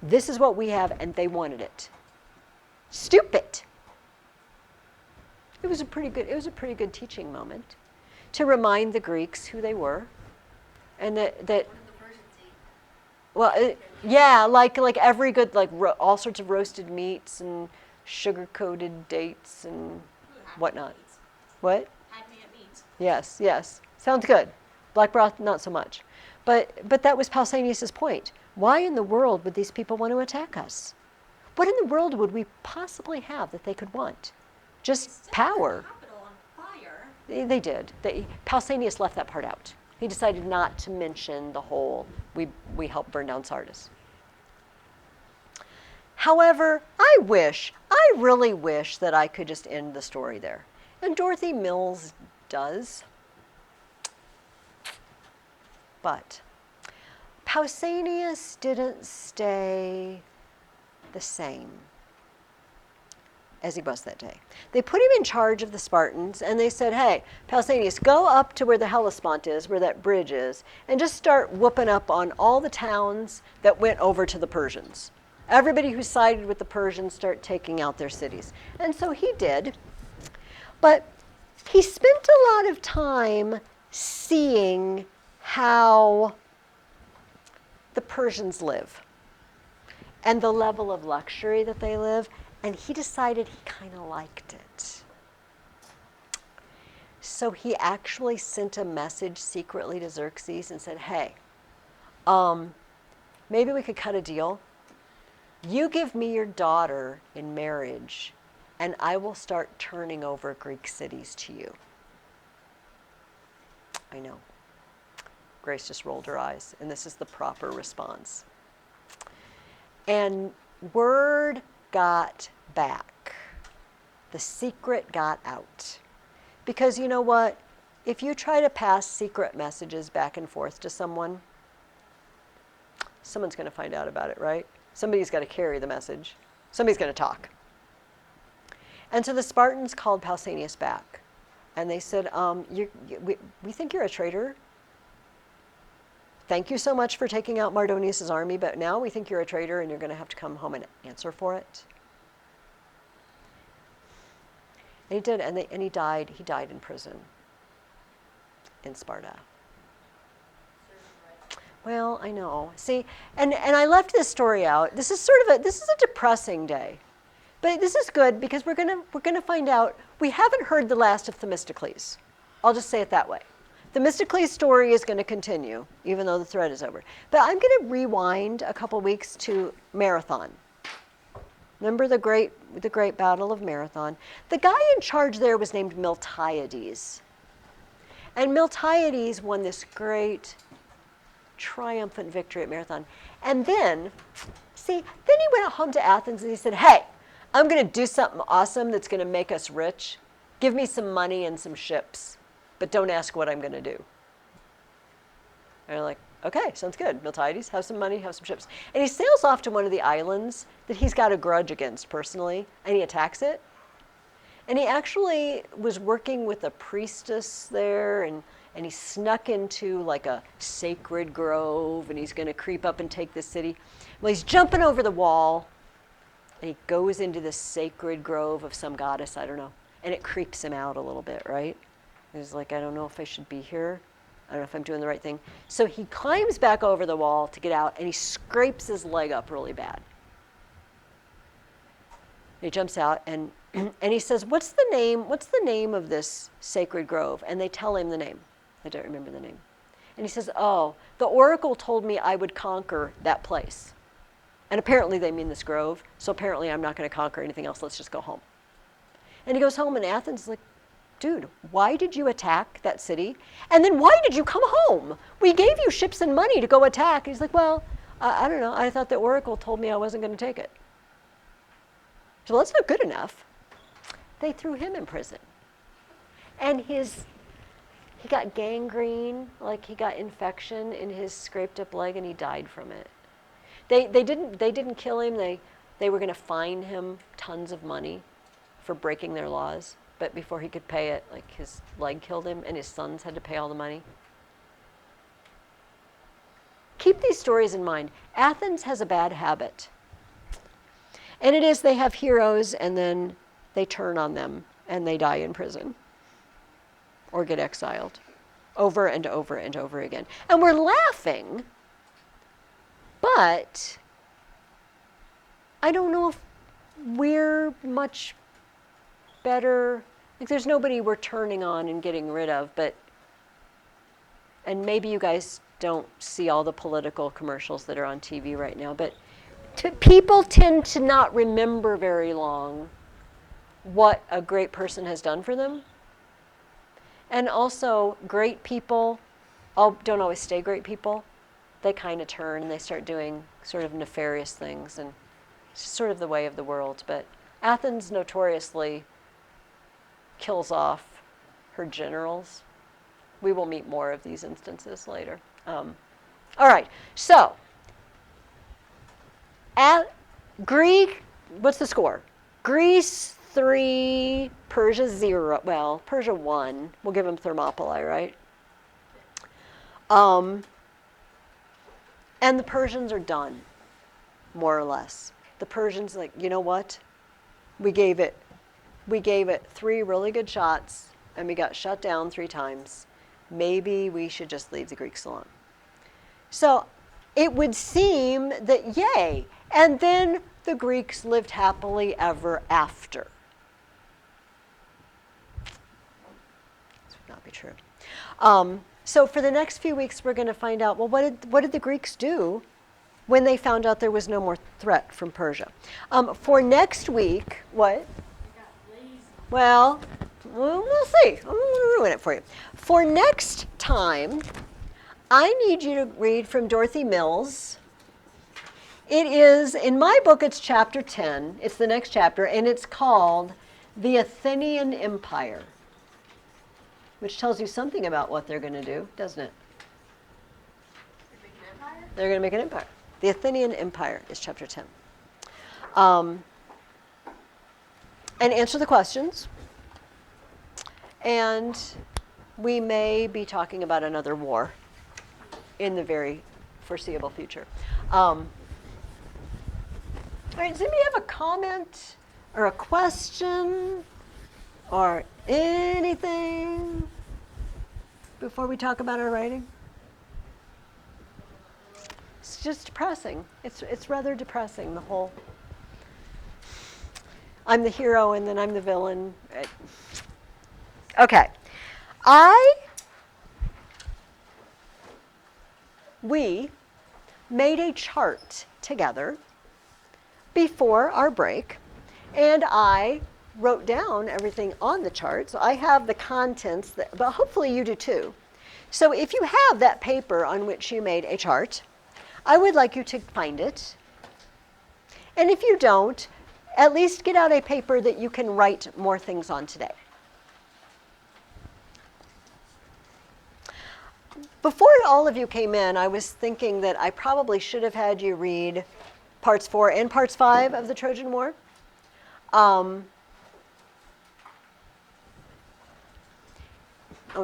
Speaker 1: This is what we have, and they wanted it. Stupid. It was a pretty good teaching moment to remind the Greeks who they were, and that
Speaker 3: What did the Persians eat?
Speaker 1: well, yeah, like every good, all sorts of roasted meats and sugar-coated dates and whatnot. What?
Speaker 2: Had me at meat.
Speaker 1: Yes. Sounds good. Black broth, not so much. But that was Pausanias' point. Why in the world would these people want to attack us? What in the world would we possibly have that they could want? just
Speaker 2: Set
Speaker 1: power.
Speaker 2: the capital on fire.
Speaker 1: They did. Pausanias left that part out. He decided not to mention the whole, we helped burn down Sardis. However, I really wish that I could just end the story there. And Dorothy Mills does. But Pausanias didn't stay the same as he was that day. They put him in charge of the Spartans, and they said, hey, Pausanias, go up to where the Hellespont is, where that bridge is, and just start whooping up on all the towns that went over to the Persians. Everybody who sided with the Persians, start taking out their cities. And so he did. But he spent a lot of time seeing how the Persians live and the level of luxury that they live, and he decided he kind of liked it. So he actually sent a message secretly to Xerxes and said, hey, maybe we could cut a deal. You give me your daughter in marriage, and I will start turning over Greek cities to you. I know. Grace just rolled her eyes, and this is the proper response. And word got back. The secret got out. Because you know what? If you try to pass secret messages back and forth to someone, someone's going to find out about it, right? Somebody's got to carry the message. Somebody's going to talk. And so the Spartans called Pausanias back. And they said, we think you're a traitor. Thank you so much for taking out Mardonius' army, but now we think you're a traitor and you're going to have to come home and answer for it. And he did, and he died. He died in prison in Sparta. Well, I know. See, and I left this story out. This is a depressing day, but this is good because we're gonna find out. We haven't heard the last of Themistocles. I'll just say it that way. Themistocles' story is going to continue, even though the thread is over. But I'm going to rewind a couple weeks to Marathon. Remember the great battle of Marathon? The guy in charge there was named Miltiades, and Miltiades won this great triumphant victory at Marathon. And then he went home to Athens and he said, hey, I'm going to do something awesome that's going to make us rich. Give me some money and some ships, but don't ask what I'm going to do. And they're like, okay, sounds good. Miltiades, have some money, have some ships. And he sails off to one of the islands that he's got a grudge against personally, and he attacks it. And he actually was working with a priestess there, and he snuck into like a sacred grove, and he's going to creep up and take the city. Well, he's jumping over the wall, and he goes into this sacred grove of some goddess, I don't know, and it creeps him out a little bit, right? He's like, I don't know if I should be here. I don't know if I'm doing the right thing. So he climbs back over the wall to get out, and he scrapes his leg up really bad. He jumps out, and he says, what's the name of this sacred grove? And they tell him the name. I don't remember the name. And he says, oh, the oracle told me I would conquer that place. And apparently they mean this grove, so apparently I'm not going to conquer anything else. Let's just go home. And he goes home, and Athens is like, dude, why did you attack that city? And then why did you come home? We gave you ships and money to go attack. And he's like, well, I don't know. I thought the oracle told me I wasn't going to take it. So well, that's not good enough. They threw him in prison. And he got gangrene, like he got infection in his scraped up leg, and he died from it. They didn't kill him. They were going to fine him tons of money for breaking their laws. But before he could pay it, like his leg killed him, and his sons had to pay all the money. Keep these stories in mind. Athens has a bad habit. And it is they have heroes, and then they turn on them, and they die in prison or get exiled over and over and over again. And we're laughing, but I don't know if we're much better. Like, there's nobody we're turning on and getting rid of, and maybe you guys don't see all the political commercials that are on TV right now, but people tend to not remember very long what a great person has done for them. And also, great people don't always stay great people. They kind of turn and they start doing sort of nefarious things, and it's just sort of the way of the world. But Athens notoriously kills off her generals. We will meet more of these instances later. All right, so at Greek, what's the score? Greece 3, Persia 0. Well, Persia 1. We'll give them Thermopylae, right? And the Persians are done, more or less. The Persians, like, you know what? We gave it 3 really good shots, and we got shut down 3 times. Maybe we should just leave the Greeks alone. So it would seem that, yay, and then the Greeks lived happily ever after. This would not be true. So for the next few weeks, we're going to find out, well, what did the Greeks do when they found out there was no more threat from Persia? For next week, what? Well, we'll see. I'm going to ruin it for you. For next time, I need you to read from Dorothy Mills. It is, in my book, it's chapter 10. It's the next chapter, and it's called The Athenian Empire, which tells you something about what they're going to do, doesn't it? They're going to make an empire. The Athenian Empire is chapter 10. And answer the questions. And we may be talking about another war in the very foreseeable future. All right, does anybody have a comment or a question or anything before we talk about our writing? It's just depressing. It's rather depressing, the whole, I'm the hero and then I'm the villain. Okay. We made a chart together before our break, and I wrote down everything on the chart. So I have the contents, but hopefully you do too. So if you have that paper on which you made a chart, I would like you to find it. And if you don't, at least get out a paper that you can write more things on today. Before all of you came in, I was thinking that I probably should have had you read parts 4 and parts 5 of the Trojan War. Oh,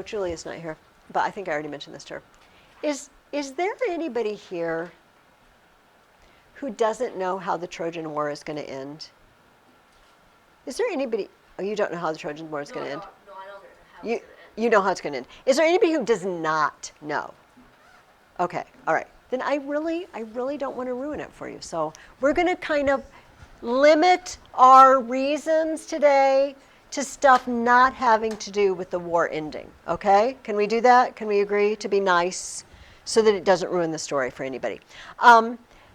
Speaker 1: Julia's not here, but I think I already mentioned this to her. Is there anybody here who doesn't know how the Trojan War is going to end? Is there anybody? Oh, you don't know how the Trojan War is going to end?
Speaker 3: No, I don't know how it's going to end.
Speaker 1: You know how it's going to end. Is there anybody who does not know? Okay, all right. Then I really don't want to ruin it for you. So we're going to kind of limit our reasons today to stuff not having to do with the war ending, okay? Can we do that? Can we agree to be nice so that it doesn't ruin the story for anybody?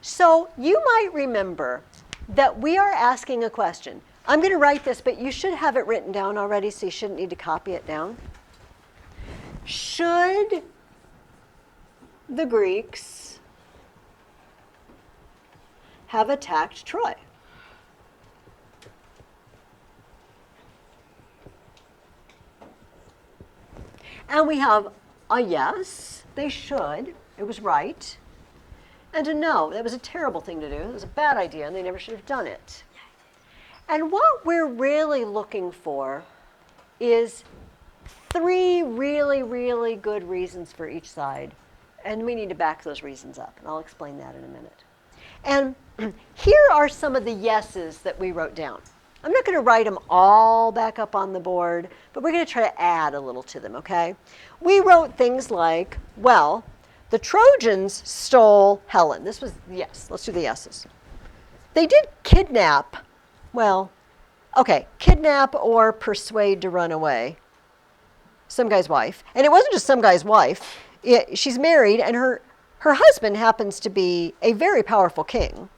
Speaker 1: So you might remember that we are asking a question. I'm going to write this, but you should have it written down already, so you shouldn't need to copy it down. Should the Greeks have attacked Troy? And we have a yes, they should, it was right, and a no, that was a terrible thing to do, it was a bad idea, and they never should have done it. And what we're really looking for is 3 really, really good reasons for each side, and we need to back those reasons up, and I'll explain that in a minute. And here are some of the yeses that we wrote down. I'm not going to write them all back up on the board, but we're going to try to add a little to them, okay? We wrote things like, well, the Trojans stole Helen. This was yes. Let's do the yeses. They did kidnap, well, okay, kidnap or persuade to run away some guy's wife. And it wasn't just some guy's wife. She's married, and her husband happens to be a very powerful king,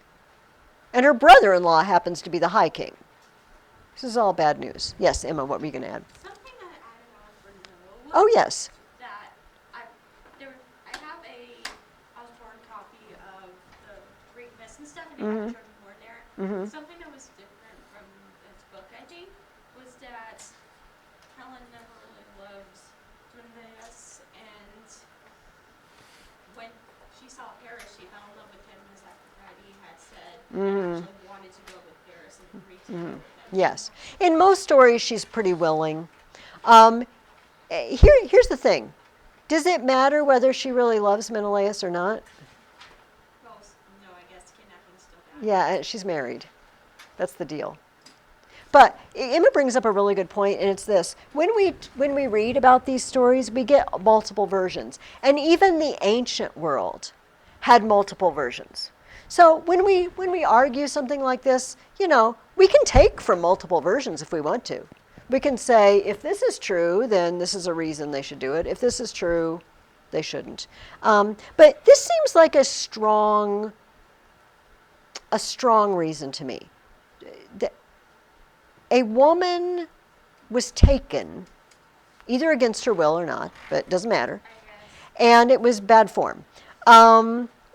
Speaker 1: and her brother-in-law happens to be the high king. This is all bad news. Yes, Emma, what were you going to add?
Speaker 2: Something that I never know.
Speaker 1: Oh, yes.
Speaker 2: That I have a Osborne copy of the Greek myths and stuff, and it had the Trojan War in there. Something that was different from this book, I think, was that Helen never really loved Menelaus, and when she saw Paris, she fell in love with him, as Aphrodite had said, and actually wanted to go with Paris and agree to go with him.
Speaker 1: Yes. In most stories, she's pretty willing. Here's the thing. Does it matter whether she really loves Menelaus or not?
Speaker 2: Well, no, I guess kidnapping's still bad.
Speaker 1: Yeah, she's married. That's the deal. But Emma brings up a really good point, and it's this. When we read about these stories, we get multiple versions. And even the ancient world had multiple versions. So when we argue something like this, we can take from multiple versions if we want to. We can say, if this is true, then this is a reason they should do it. If this is true, they shouldn't. But this seems like a strong reason to me. A woman was taken, either against her will or not, but it doesn't matter. And it was bad form.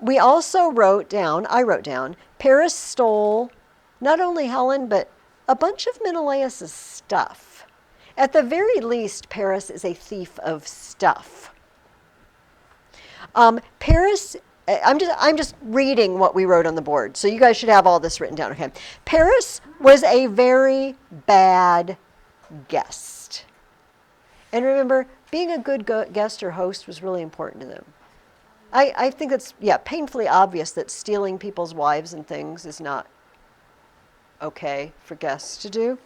Speaker 1: We also I wrote down, Paris stole not only Helen, but a bunch of Menelaus' stuff. At the very least, Paris is a thief of stuff. Paris, I'm just reading what we wrote on the board, so you guys should have all this written down, okay? Paris was a very bad guest. And remember, being a good guest or host was really important to them. I think it's, painfully obvious that stealing people's wives and things is not okay for guests to do.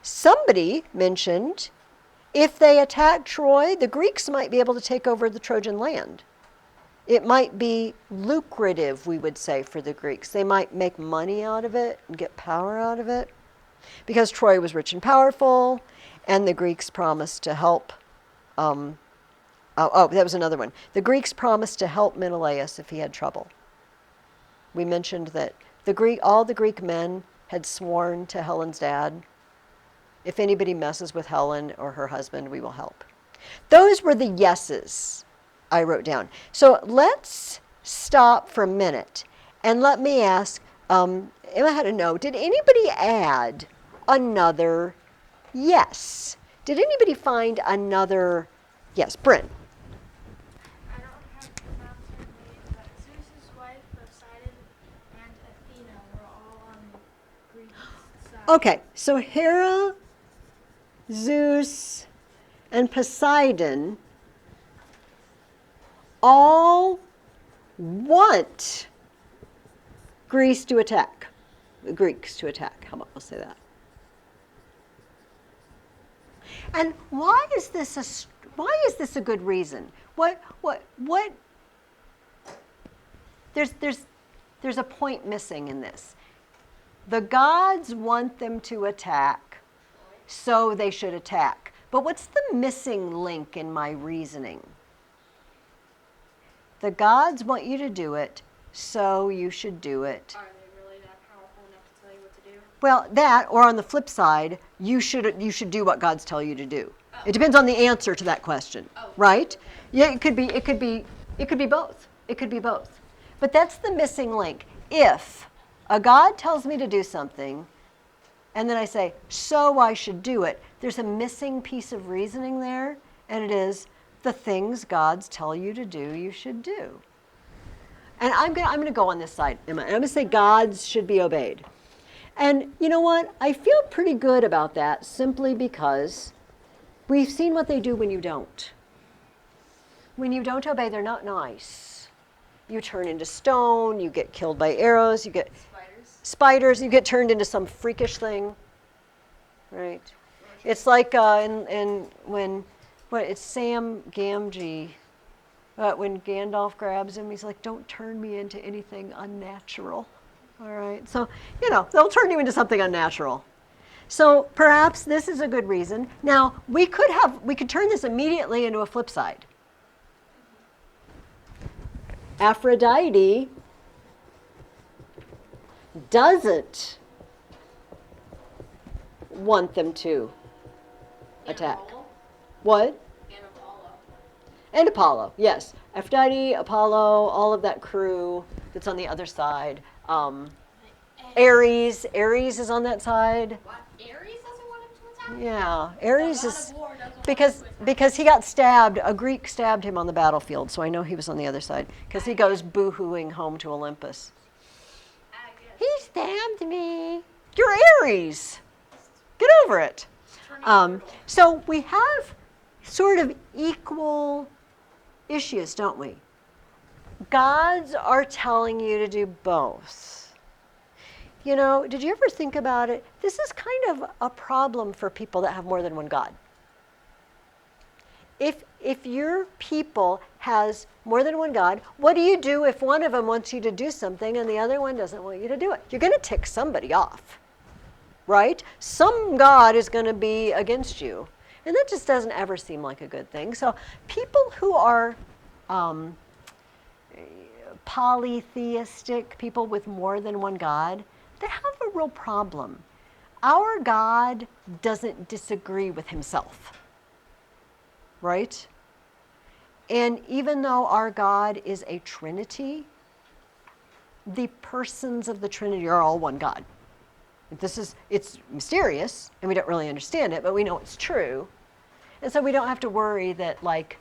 Speaker 1: Somebody mentioned if they attack Troy, the Greeks might be able to take over the Trojan land. It might be lucrative, we would say, for the Greeks. They might make money out of it and get power out of it because Troy was rich and powerful, and the Greeks promised to help. That was another one. The Greeks promised to help Menelaus if he had trouble. We mentioned that all the Greek men had sworn to Helen's dad, if anybody messes with Helen or her husband, we will help. Those were the yeses I wrote down. So let's stop for a minute and let me ask, Emma had a no. Did anybody add another yes? Did anybody find another yes? Bryn.
Speaker 3: I don't have the maps in me, but Zeus's wife, Poseidon, and Athena were all on the Greek side.
Speaker 1: Okay, so Hera, Zeus, and Poseidon all want Greece to attack. The Greeks to attack. How about we'll say that? And why is this a good reason? What there's a point missing in this. The gods want them to attack, so they should attack. But what's the missing link in my reasoning? The gods want you to do it, so you should do it.
Speaker 2: Are they really that powerful enough to tell you what to do?
Speaker 1: Well, that, or on the flip side, you should do what gods tell you to do.
Speaker 2: Oh.
Speaker 1: It depends on the answer to that question, right?
Speaker 2: Okay.
Speaker 1: Yeah, it could be both. It could be both. But that's the missing link. If a God tells me to do something, and then I say, so I should do it, there's a missing piece of reasoning there, and it is the things gods tell you to do, you should do. And I'm gonna go on this side, Emma, and I'm gonna say gods should be obeyed. And you know what? I feel pretty good about that simply because we've seen what they do when you don't. When you don't obey, they're not nice. You turn into stone, you get killed by arrows, you get spiders, you get turned into some freakish thing, right? It's like it's Sam Gamgee, when Gandalf grabs him, he's like, don't turn me into anything unnatural, all right? So, they'll turn you into something unnatural. So perhaps this is a good reason. Now, we could turn this immediately into a flip side. Aphrodite doesn't want them to attack.
Speaker 2: Apollo.
Speaker 1: What?
Speaker 2: And Apollo.
Speaker 1: And Apollo, yes. Aphrodite, Apollo, all of that crew that's on the other side. Ares is on that side.
Speaker 2: What? Ares doesn't want him to attack?
Speaker 1: Yeah,
Speaker 2: The
Speaker 1: Ares
Speaker 2: god
Speaker 1: is
Speaker 2: of war doesn't want him
Speaker 1: because
Speaker 2: to attack.
Speaker 1: because he got stabbed. A Greek stabbed him on the battlefield, so I know he was on the other side. Because he goes boo-hooing home to Olympus.
Speaker 3: I guess.
Speaker 1: He stabbed me. You're Ares. Get over it. So we have sort of equal issues, don't we? Gods are telling you to do both. You know, did you ever think about it? This is kind of a problem for people that have more than one God. If your people has more than one God, what do you do if one of them wants you to do something and the other one doesn't want you to do it? You're going to tick somebody off, right? Some God is going to be against you. And that just doesn't ever seem like a good thing. So people who are polytheistic, people with more than one God, they have a real problem. Our God doesn't disagree with himself, right? And even though our God is a Trinity, the persons of the Trinity are all one God. It's mysterious, and we don't really understand it, but we know it's true. And so we don't have to worry that, like,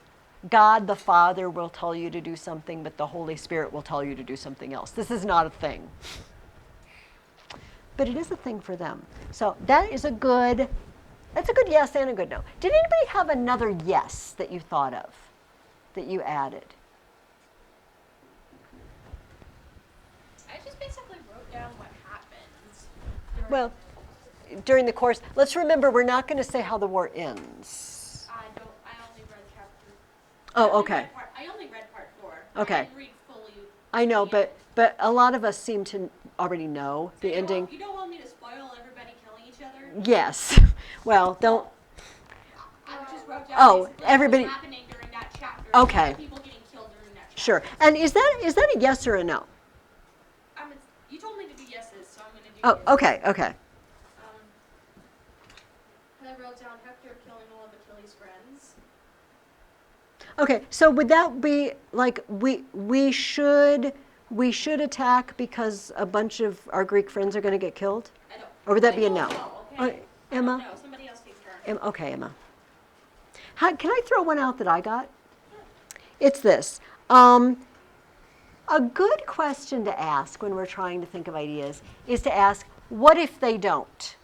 Speaker 1: God the Father will tell you to do something, but the Holy Spirit will tell you to do something else. This is not a thing. But it is a thing for them. So that's a good yes and a good no. Did anybody have another yes that you thought of, that you added?
Speaker 2: I just basically wrote down what happens.
Speaker 1: Well, during the course, let's remember we're not going to say how the war ends.
Speaker 2: I only read chapter.
Speaker 1: Oh, okay.
Speaker 2: I only read part 4.
Speaker 1: Okay.
Speaker 2: I didn't read fully.
Speaker 1: I know,
Speaker 2: the end.
Speaker 1: but a lot of us seem to already know the ending.
Speaker 2: You don't want me to spoil everybody killing each other?
Speaker 1: Yes. Well, don't.
Speaker 2: I just wrote down
Speaker 1: Oh,
Speaker 2: basically
Speaker 1: everybody-
Speaker 2: what was happening during that chapter.
Speaker 1: Okay.
Speaker 2: People getting killed during that chapter.
Speaker 1: Sure. And is that a yes or a no?
Speaker 2: You told me to do yeses, so I'm going to do
Speaker 1: Oh,
Speaker 2: yeses.
Speaker 1: okay.
Speaker 2: I wrote down Hector killing all of Achilles' friends.
Speaker 1: Okay. So would that be like we should attack because a bunch of our Greek friends are going to get killed?
Speaker 2: I don't.
Speaker 1: Or would that be a
Speaker 2: I
Speaker 1: no?
Speaker 2: don't know, okay?
Speaker 1: Emma?
Speaker 2: No, somebody else takes turn.
Speaker 1: Okay, Emma. Can I throw one out that I got? It's this. A good question to ask when we're trying to think of ideas is to ask, what if they don't?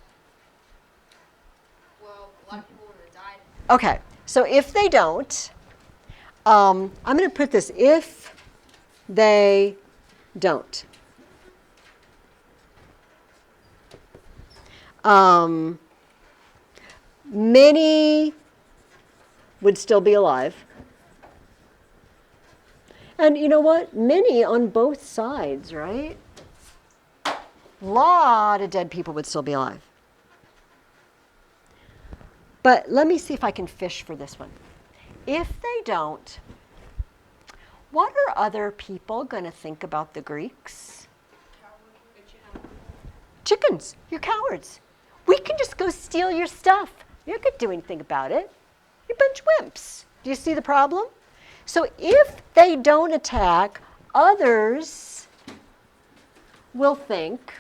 Speaker 3: Well, a lot of people would have died.
Speaker 1: Okay, so if they don't, I'm going to put this, if they don't. Many would still be alive. And you know what? Many on both sides, right? A lot of dead people would still be alive. But let me see if I can fish for this one. If they don't, what are other people going to think about the Greeks? Chickens, you're cowards. We can just go steal your stuff. You're not going to do anything about it. You're a bunch of wimps. Do you see the problem? So if they don't attack, others will think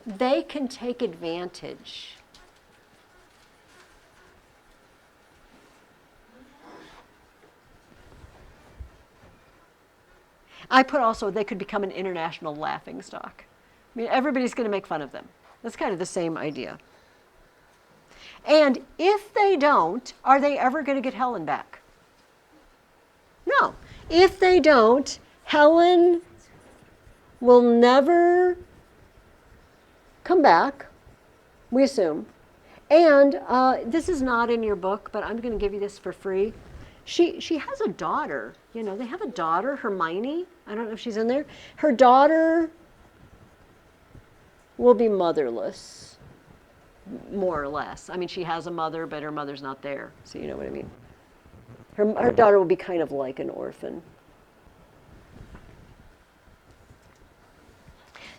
Speaker 1: they can take advantage. I put also they could become an international laughingstock. I mean, everybody's going to make fun of them. That's kind of the same idea. And if they don't, are they ever going to get Helen back? No. If they don't, Helen will never come back, we assume. And this is not in your book, but I'm going to give you this for free. She has a daughter. You know, they have a daughter, Hermione. I don't know if she's in there. Her daughter will be motherless. More or less. I mean, she has a mother, but her mother's not there. So you know what I mean. Her daughter will be kind of like an orphan.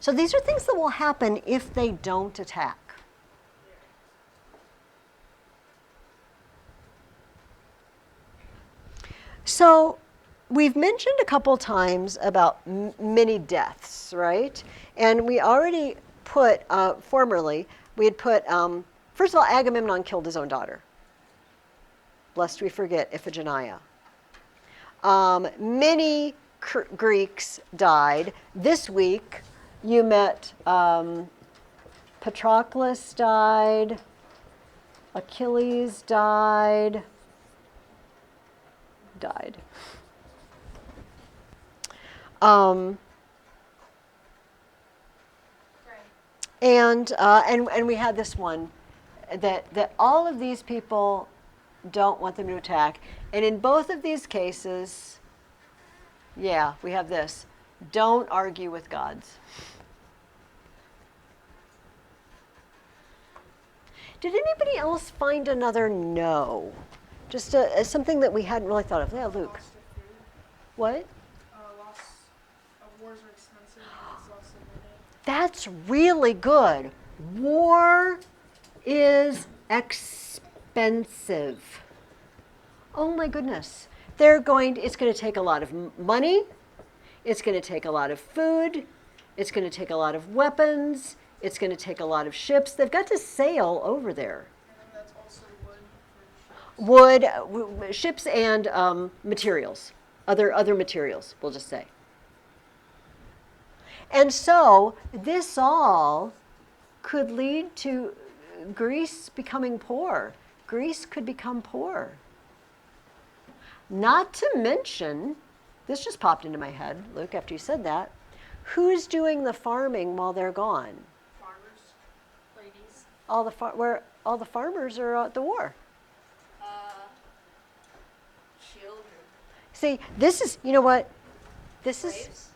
Speaker 1: So these are things that will happen if they don't attack. So we've mentioned a couple times about many deaths, right? And we already put, formerly, we had put, first of all, Agamemnon killed his own daughter, lest we forget Iphigenia. Many Greeks died. This week, you met Patroclus died, Achilles died. And we had this one that all of these people don't want them to attack. And in both of these cases, yeah, we have this. Don't argue with gods. Did anybody else find another no? Just something that we hadn't really thought of. Yeah, Luke.
Speaker 3: Loss of food.
Speaker 1: What?
Speaker 3: Loss of wars are expensive and it's also limited.
Speaker 1: That's really good. War is expensive. Oh my goodness. It's going to take a lot of money. It's going to take a lot of food. It's going to take a lot of weapons. It's going to take a lot of ships. They've got to sail over there.
Speaker 3: And then that's also wood for ships.
Speaker 1: Ships and materials, other materials, we'll just say. And so this all could lead to Greece becoming poor. Greece could become poor. Not to mention, this just popped into my head, Luke, after you said that, who's doing the farming while they're gone?
Speaker 2: Farmers, ladies.
Speaker 1: Where all the farmers are at the war.
Speaker 2: Children.
Speaker 1: See, this is, you know what? This is
Speaker 2: Slaves?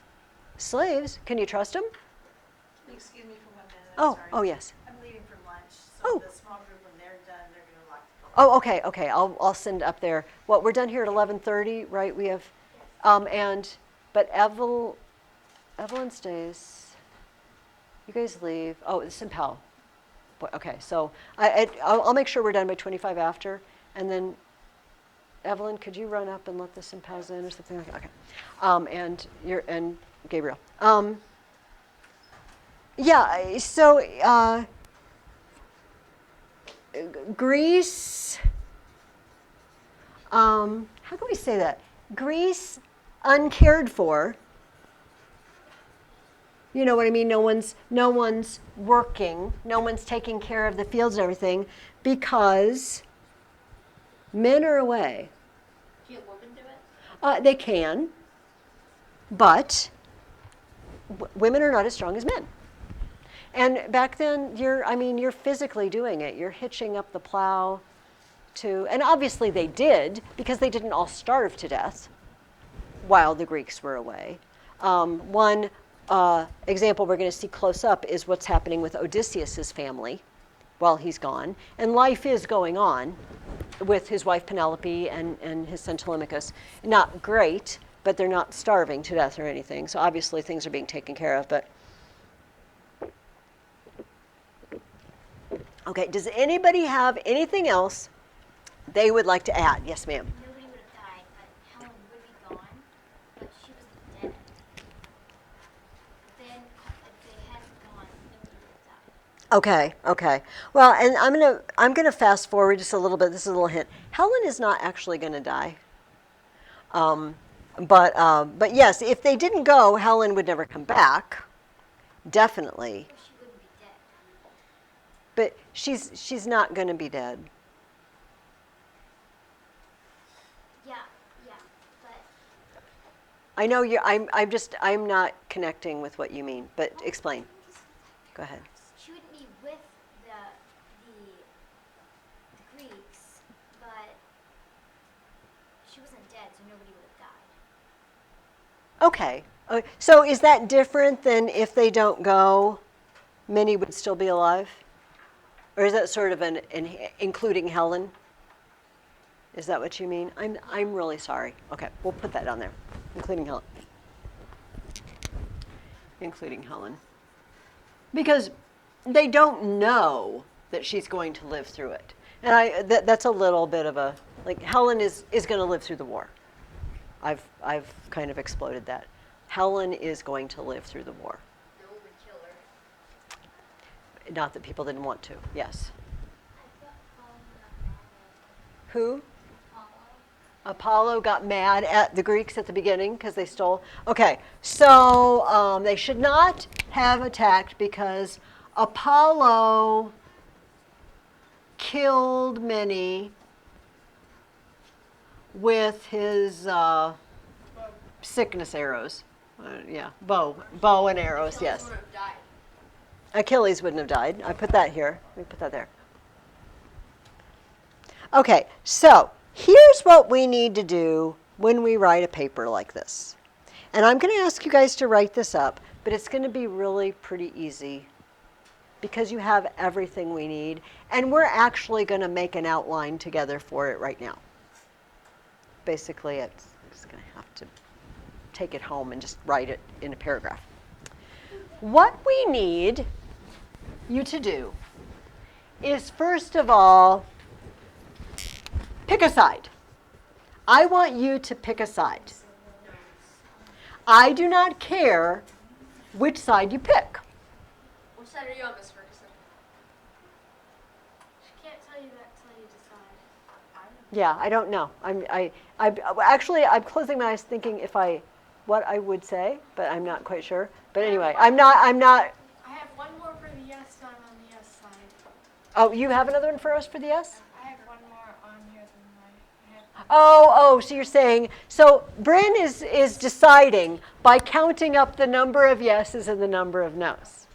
Speaker 1: slaves. Can you trust them?
Speaker 4: Excuse me for 1 minute.
Speaker 1: Oh,
Speaker 4: sorry.
Speaker 1: oh yes.
Speaker 4: I'm leaving for lunch. So
Speaker 1: Oh.
Speaker 4: the small group, when they're done, they're going to lock the door.
Speaker 1: Oh, okay. I'll send up there. What, we're done here at 11:30, right? We have, but Evelyn stays. You guys leave. Oh, it's St. Powell. Okay, so I'll make sure we're done by 25 after, and then Evelyn, could you run up and let the St. Powell's in or something like that? Okay. And Gabriel. Yeah. So Greece. How can we say that? Greece, uncared for. You know what I mean? No one's working. No one's taking care of the fields and everything because men are away.
Speaker 2: Can a woman do it?
Speaker 1: They can, but women are not as strong as men. And back then, you're physically doing it. You're hitching up the plow and obviously they did because they didn't all starve to death while the Greeks were away. One example we're going to see close up is what's happening with Odysseus's family while he's gone. And life is going on with his wife Penelope and his son Telemachus. Not great, but they're not starving to death or anything. So obviously things are being taken care of. But okay, does anybody have anything else they would like to add? Yes, ma'am.
Speaker 5: Nobody would have died, but Helen would be gone, but she wasn't dead. But then, if they hadn't gone, nobody would have died.
Speaker 1: Okay. Well, and I'm gonna fast forward just a little bit. This is a little hint. Helen is not actually gonna die. But yes, if they didn't go, Helen would never come back. Definitely.
Speaker 5: But she wouldn't be dead.
Speaker 1: But she's not gonna be dead.
Speaker 5: Yeah, but
Speaker 1: I know you. I'm not connecting with what you mean. But explain. Go ahead.
Speaker 5: she wouldn't be with the Greeks, but she wasn't dead, so nobody would have died.
Speaker 1: Okay. So is that different than if they don't go, many would still be alive? Or is that sort of an including Helen? Is that what you mean? I'm really sorry. Okay, we'll put that on there, including Helen. Including Helen. Because they don't know that she's going to live through it. And that's a little bit of a, like, Helen is going to live through the war. I've kind of exploded that. Helen is going to live through the war.
Speaker 5: No one would kill her.
Speaker 1: Not that people didn't want to, yes.
Speaker 5: I thought Paul got mad at
Speaker 1: Who?
Speaker 5: Apollo.
Speaker 1: Apollo got mad at the Greeks at the beginning because they stole. Okay, so they should not have attacked because Apollo killed many with his sickness arrows. Yeah, bow and arrows, yes.
Speaker 5: Would have died.
Speaker 1: Achilles wouldn't have died. I put that here. Let me put that there. Okay, so here's what we need to do when we write a paper like this. And I'm going to ask you guys to write this up, but it's going to be really pretty easy because you have everything we need. And we're actually going to make an outline together for it right now. Basically, I'm just going to have to take it home and just write it in a paragraph. What we need you to do is, first of all, pick a side. I want you to pick a side. I do not care which side you pick.
Speaker 2: Which side are you on, Miss Ferguson?
Speaker 3: She can't tell you that till you decide.
Speaker 1: Yeah, I don't know. I'm closing my eyes thinking what I would say, but I'm not quite sure. But anyway, I'm not.
Speaker 3: I have one more for the yes side on the yes side.
Speaker 1: Oh, you have another one for us for the yes?
Speaker 3: I have one more on here than I have.
Speaker 1: Oh, so you're saying, so Bryn is deciding by counting up the number of yeses and the number of nos.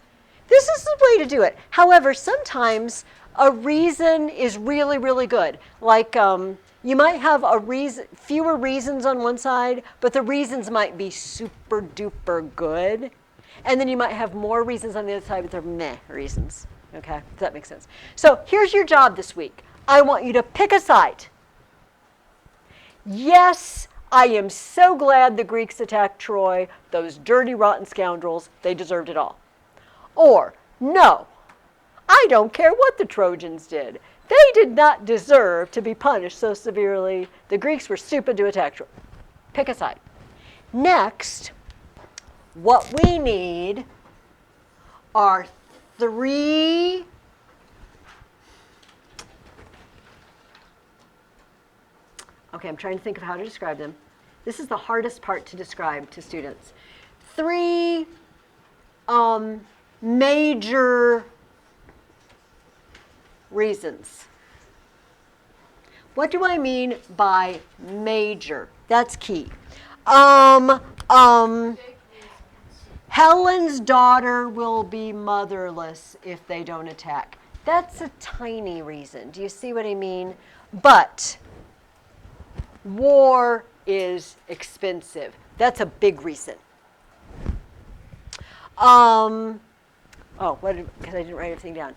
Speaker 1: This is the way to do it. However, sometimes a reason is really, really good. Like you might have fewer reasons on one side, but the reasons might be super duper good. And then you might have more reasons on the other side, but they're meh reasons. Okay, does that make sense? So here's your job this week. I want you to pick a side. Yes, I am so glad the Greeks attacked Troy. Those dirty, rotten scoundrels, they deserved it all. Or, no, I don't care what the Trojans did. They did not deserve to be punished so severely. The Greeks were stupid to attack Troy. Pick a side. Next, what we need are 3 okay, I'm trying to think of how to describe them. This is the hardest part to describe to students. 3 major reasons. What do I mean by major? That's key. Helen's daughter will be motherless if they don't attack. That's a tiny reason. Do you see what I mean? But war is expensive. That's a big reason. Because I didn't write everything down.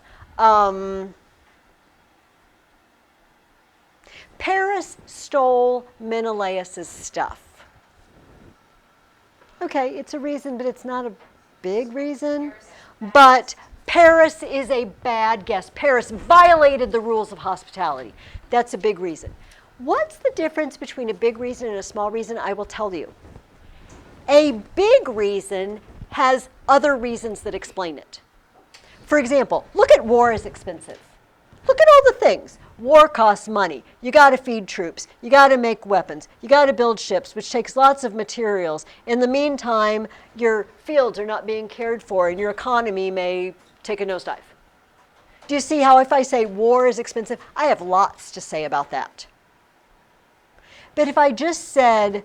Speaker 1: Paris stole Menelaus's stuff. Okay, it's a reason, but it's not a big reason. But Paris is a bad guest. Paris violated the rules of hospitality. That's a big reason. What's the difference between a big reason and a small reason? I will tell you. A big reason has other reasons that explain it. For example, look at war is expensive. Look at all the things. War costs money. You got to feed troops. You got to make weapons. You got to build ships, which takes lots of materials. In the meantime, your fields are not being cared for and your economy may take a nosedive. Do you see how if I say war is expensive, I have lots to say about that. But if I just said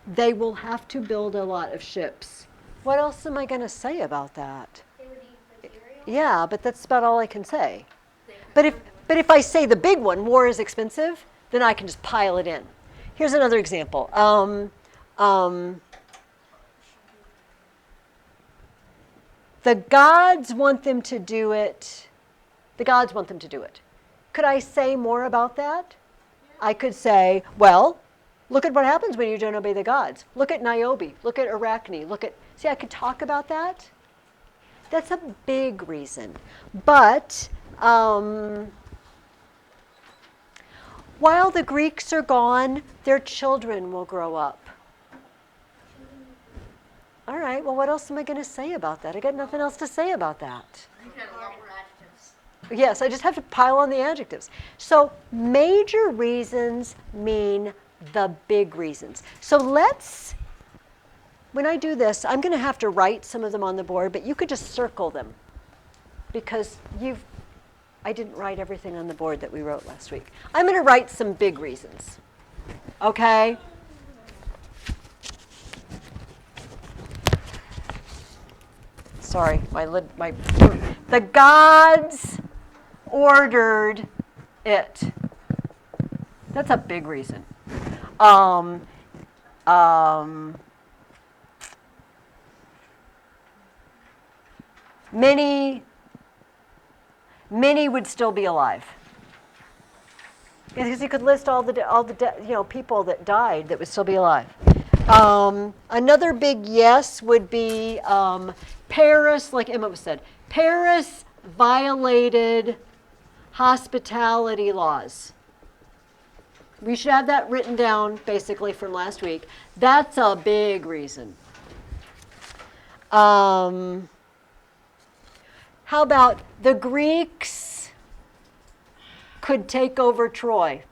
Speaker 1: they will have to build a lot of ships, what else am I going to say about that?
Speaker 5: They would need material.
Speaker 1: Yeah, but that's about all I can say. But if I say the big one, war is expensive, then I can just pile it in. Here's another example. The gods want them to do it. The gods want them to do it. Could I say more about that? I could say, well, look at what happens when you don't obey the gods. Look at Niobe. Look at Arachne. See, I could talk about that. That's a big reason. But while the Greeks are gone, their children will grow up. All right, well, what else am I going to say about that? I got nothing else to say about that.
Speaker 5: You got a lot more adjectives.
Speaker 1: Yes, I just have to pile on the adjectives. So major reasons mean the big reasons. So when I do this, I'm going to have to write some of them on the board, but you could just circle them because I didn't write everything on the board that we wrote last week. I'm going to write some big reasons. Okay? Sorry, the gods ordered it. That's a big reason. Many would still be alive. Because you could list all the people that died that would still be alive. Another big yes would be Paris, like Emma said, Paris violated hospitality laws. We should have that written down basically from last week. That's a big reason. How about the Greeks could take over Troy?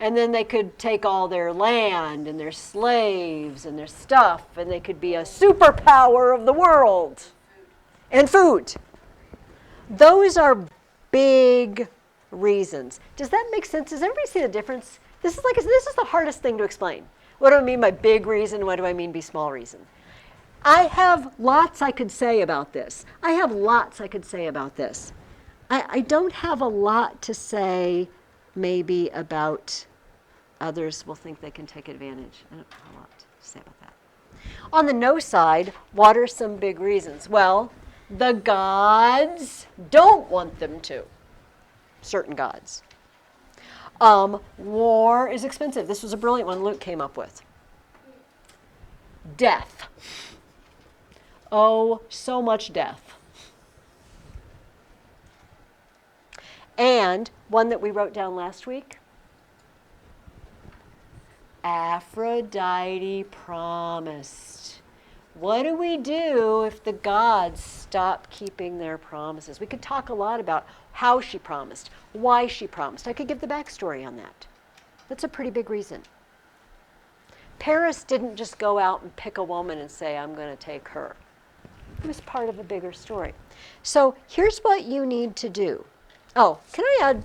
Speaker 1: And then they could take all their land and their slaves and their stuff, and they could be a superpower of the world. And food. Those are big reasons. Does that make sense? Does everybody see the difference? This is the hardest thing to explain. What do I mean by big reason? What do I mean by small reason? I have lots I could say about this. I don't have a lot to say maybe about others will think they can take advantage. I don't have a lot to say about that. On the no side, what are some big reasons? Well, the gods don't want them to. Certain gods. War is expensive. This was a brilliant one Luke came up with. Death. Oh, so much death. And one that we wrote down last week, Aphrodite promised. What do we do if the gods stop keeping their promises? We could talk a lot about how she promised, why she promised. I could give the backstory on that. That's a pretty big reason. Paris didn't just go out and pick a woman and say, I'm going to take her. It was part of a bigger story. So here's what you need to do. Oh, can I add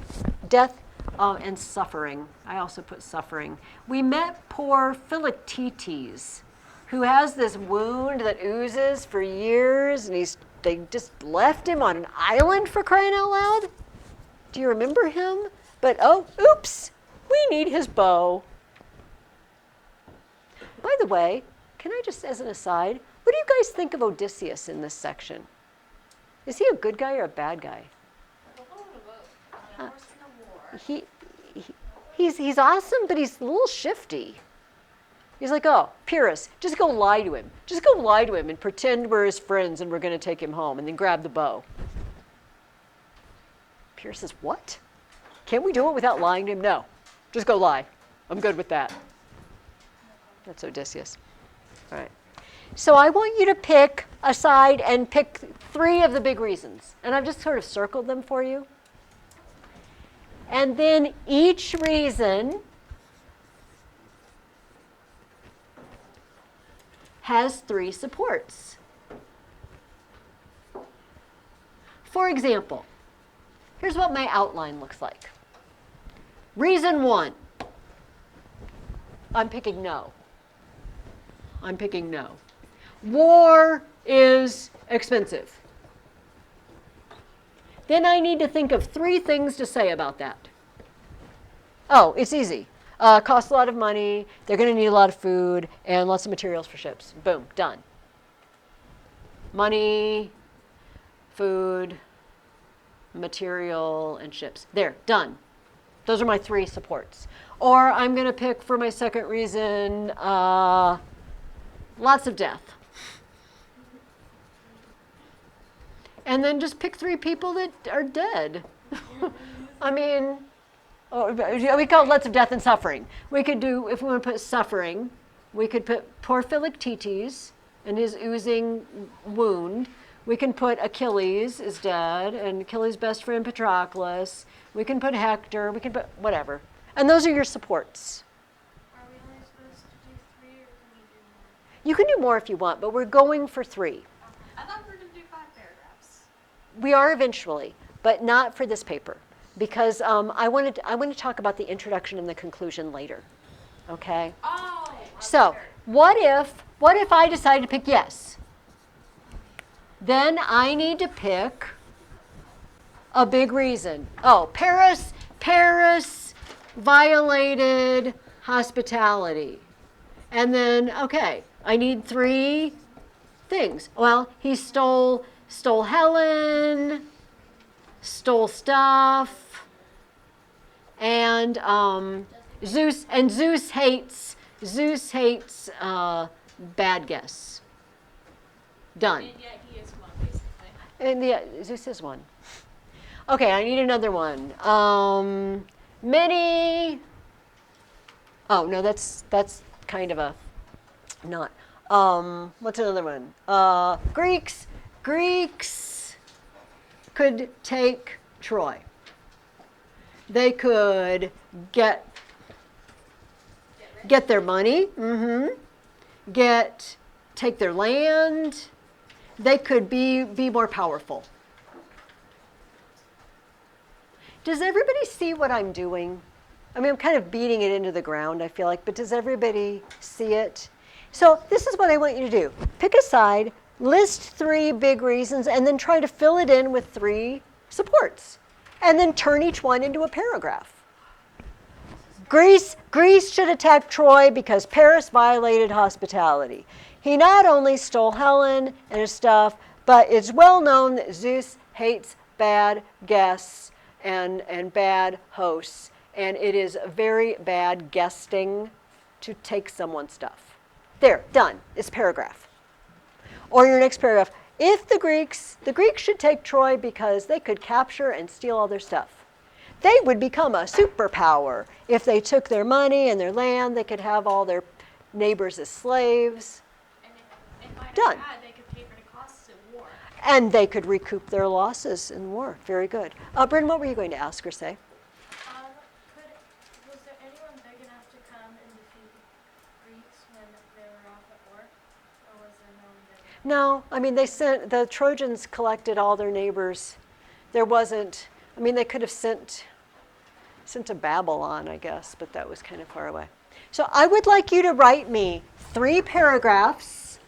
Speaker 1: death and suffering? I also put suffering. We met poor Philoctetes, who has this wound that oozes for years, and they just left him on an island, for crying out loud. Do you remember him? But oops, we need his bow. By the way, can I just, as an aside, what do you guys think of Odysseus in this section? Is he a good guy or a bad guy? He's awesome, but he's a little shifty. He's like, oh, Pyrrhus, just go lie to him. Just go lie to him and pretend we're his friends and we're going to take him home, and then grab the bow. Pyrrhus says, what? Can't we do it without lying to him? No, just go lie. I'm good with that. That's Odysseus. All right. So I want you to pick a side and pick 3 of the big reasons. And I've just sort of circled them for you. And then each reason has 3 supports. For example, here's what my outline looks like. Reason 1, I'm picking no. I'm picking no. War is expensive. Then I need to think of 3 things to say about that. Oh, it's easy. Costs a lot of money, they're going to need a lot of food, and lots of materials for ships. Boom, done. Money, food, material, and ships. There, done. Those are my 3 supports. Or I'm going to pick for my second reason, lots of death. and then just pick 3 people that are dead. I mean, we call it lots of death and suffering. We could do, if we want to put suffering, we could put poor Philoctetes and his oozing wound. We can put Achilles is dead, and Achilles' best friend Patroclus. We can put Hector. We can put whatever. And those are your supports.
Speaker 3: Are we only supposed to do 3 or can we do more?
Speaker 1: You can do more if you want, but we're going for 3.
Speaker 2: I thought we were going to do 5 paragraphs.
Speaker 1: We are eventually, but not for this paper, because I want to talk about the introduction and the conclusion later. Okay.
Speaker 2: Oh.
Speaker 1: So what if I decide to pick yes? Then I need to pick a big reason. Oh, Paris violated hospitality. And then, okay, I need 3 things. Well, he stole Helen, stole stuff, and Zeus hates bad guests. Done.
Speaker 2: And yet he is one, basically.
Speaker 1: And Zeus is one. Okay, I need another one. Many. Oh no, that's kind of a not. What's another one? Greeks could take Troy. They could get their money. Take their land. They could be more powerful. Does everybody see what I'm doing? I mean, I'm kind of beating it into the ground, I feel like, but does everybody see it? So this is what I want you to do. Pick a side, list 3 big reasons, and then try to fill it in with 3 supports. And then turn each one into a paragraph. Greece should attack Troy because Paris violated hospitality. He not only stole Helen and his stuff, but it's well known that Zeus hates bad guests and bad hosts. And it is very bad guesting to take someone's stuff. There, done. It's paragraph. Or your next paragraph. If the Greeks should take Troy because they could capture and steal all their stuff. They would become a superpower. If they took their money and their land, they could have all their neighbors as slaves.
Speaker 2: And by
Speaker 1: Done.
Speaker 2: that, they could pay for the costs of war.
Speaker 1: And they could recoup their losses in war. Very good. Bryn, what were you going to ask or say?
Speaker 3: Was there anyone big enough to come and defeat Greeks when they were off at war? Or was there no one big enough?
Speaker 1: No, I mean, the Trojans collected all their neighbors. There wasn't, I mean, they could have sent to Babylon, I guess, but that was kind of far away. So I would like you to write me 3 paragraphs,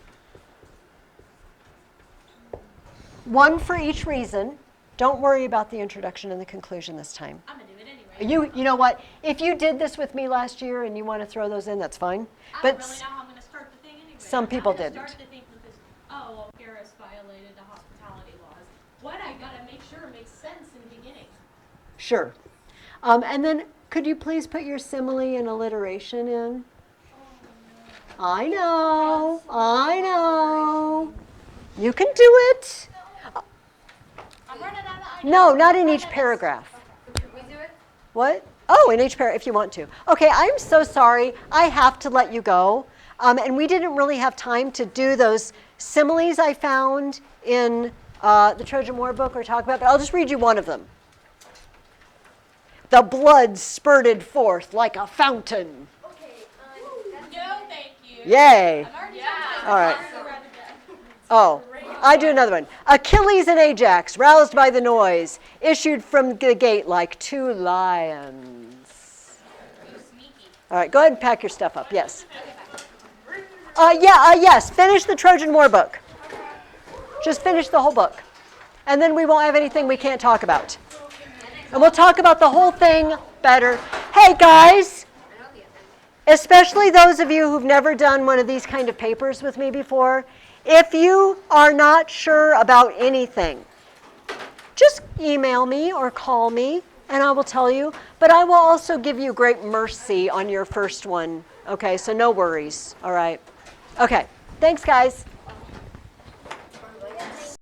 Speaker 1: 1 for each reason. Don't worry about the introduction and the conclusion this time.
Speaker 2: I'm going to do it anyway.
Speaker 1: You know what? If you did this with me last year and you want to throw those in, that's fine.
Speaker 2: I
Speaker 1: But
Speaker 2: don't really know how I'm going to start the thing anyway.
Speaker 1: some people
Speaker 2: I'm gonna
Speaker 1: didn't.
Speaker 2: Start the thing with this, oh, well, Paris violated the hospitality laws. What I got to make sure it makes sense in the beginning.
Speaker 1: Sure. And then could you please put your simile and alliteration in? I know. You can do it.
Speaker 2: I'm running out of ideas.
Speaker 1: No, not in each paragraph.
Speaker 5: We do it?
Speaker 1: What? Oh, in each paragraph if you want to. Okay, I'm so sorry. I have to let you go. And we didn't really have time to do those similes I found in the Trojan War book or talk about, but I'll just read you one of them. The blood spurted forth like a fountain.
Speaker 5: Okay,
Speaker 2: No, thank you.
Speaker 1: Yay.
Speaker 2: I'm already
Speaker 1: All right.
Speaker 2: I'd rather die.
Speaker 1: Oh, I do another one. Achilles and Ajax, roused by the noise, issued from the gate like 2 lions.
Speaker 2: Sneaky.
Speaker 1: All right, go ahead and pack your stuff up. Yes. Yes, finish the Trojan War book. Just finish the whole book. And then we won't have anything we can't talk about. And we'll talk about the whole thing better. Hey, guys, especially those of you who've never done one of these kind of papers with me before, if you are not sure about anything, just email me or call me, and I will tell you. But I will also give you great mercy on your first one. Okay, so no worries. All right. Okay, thanks, guys.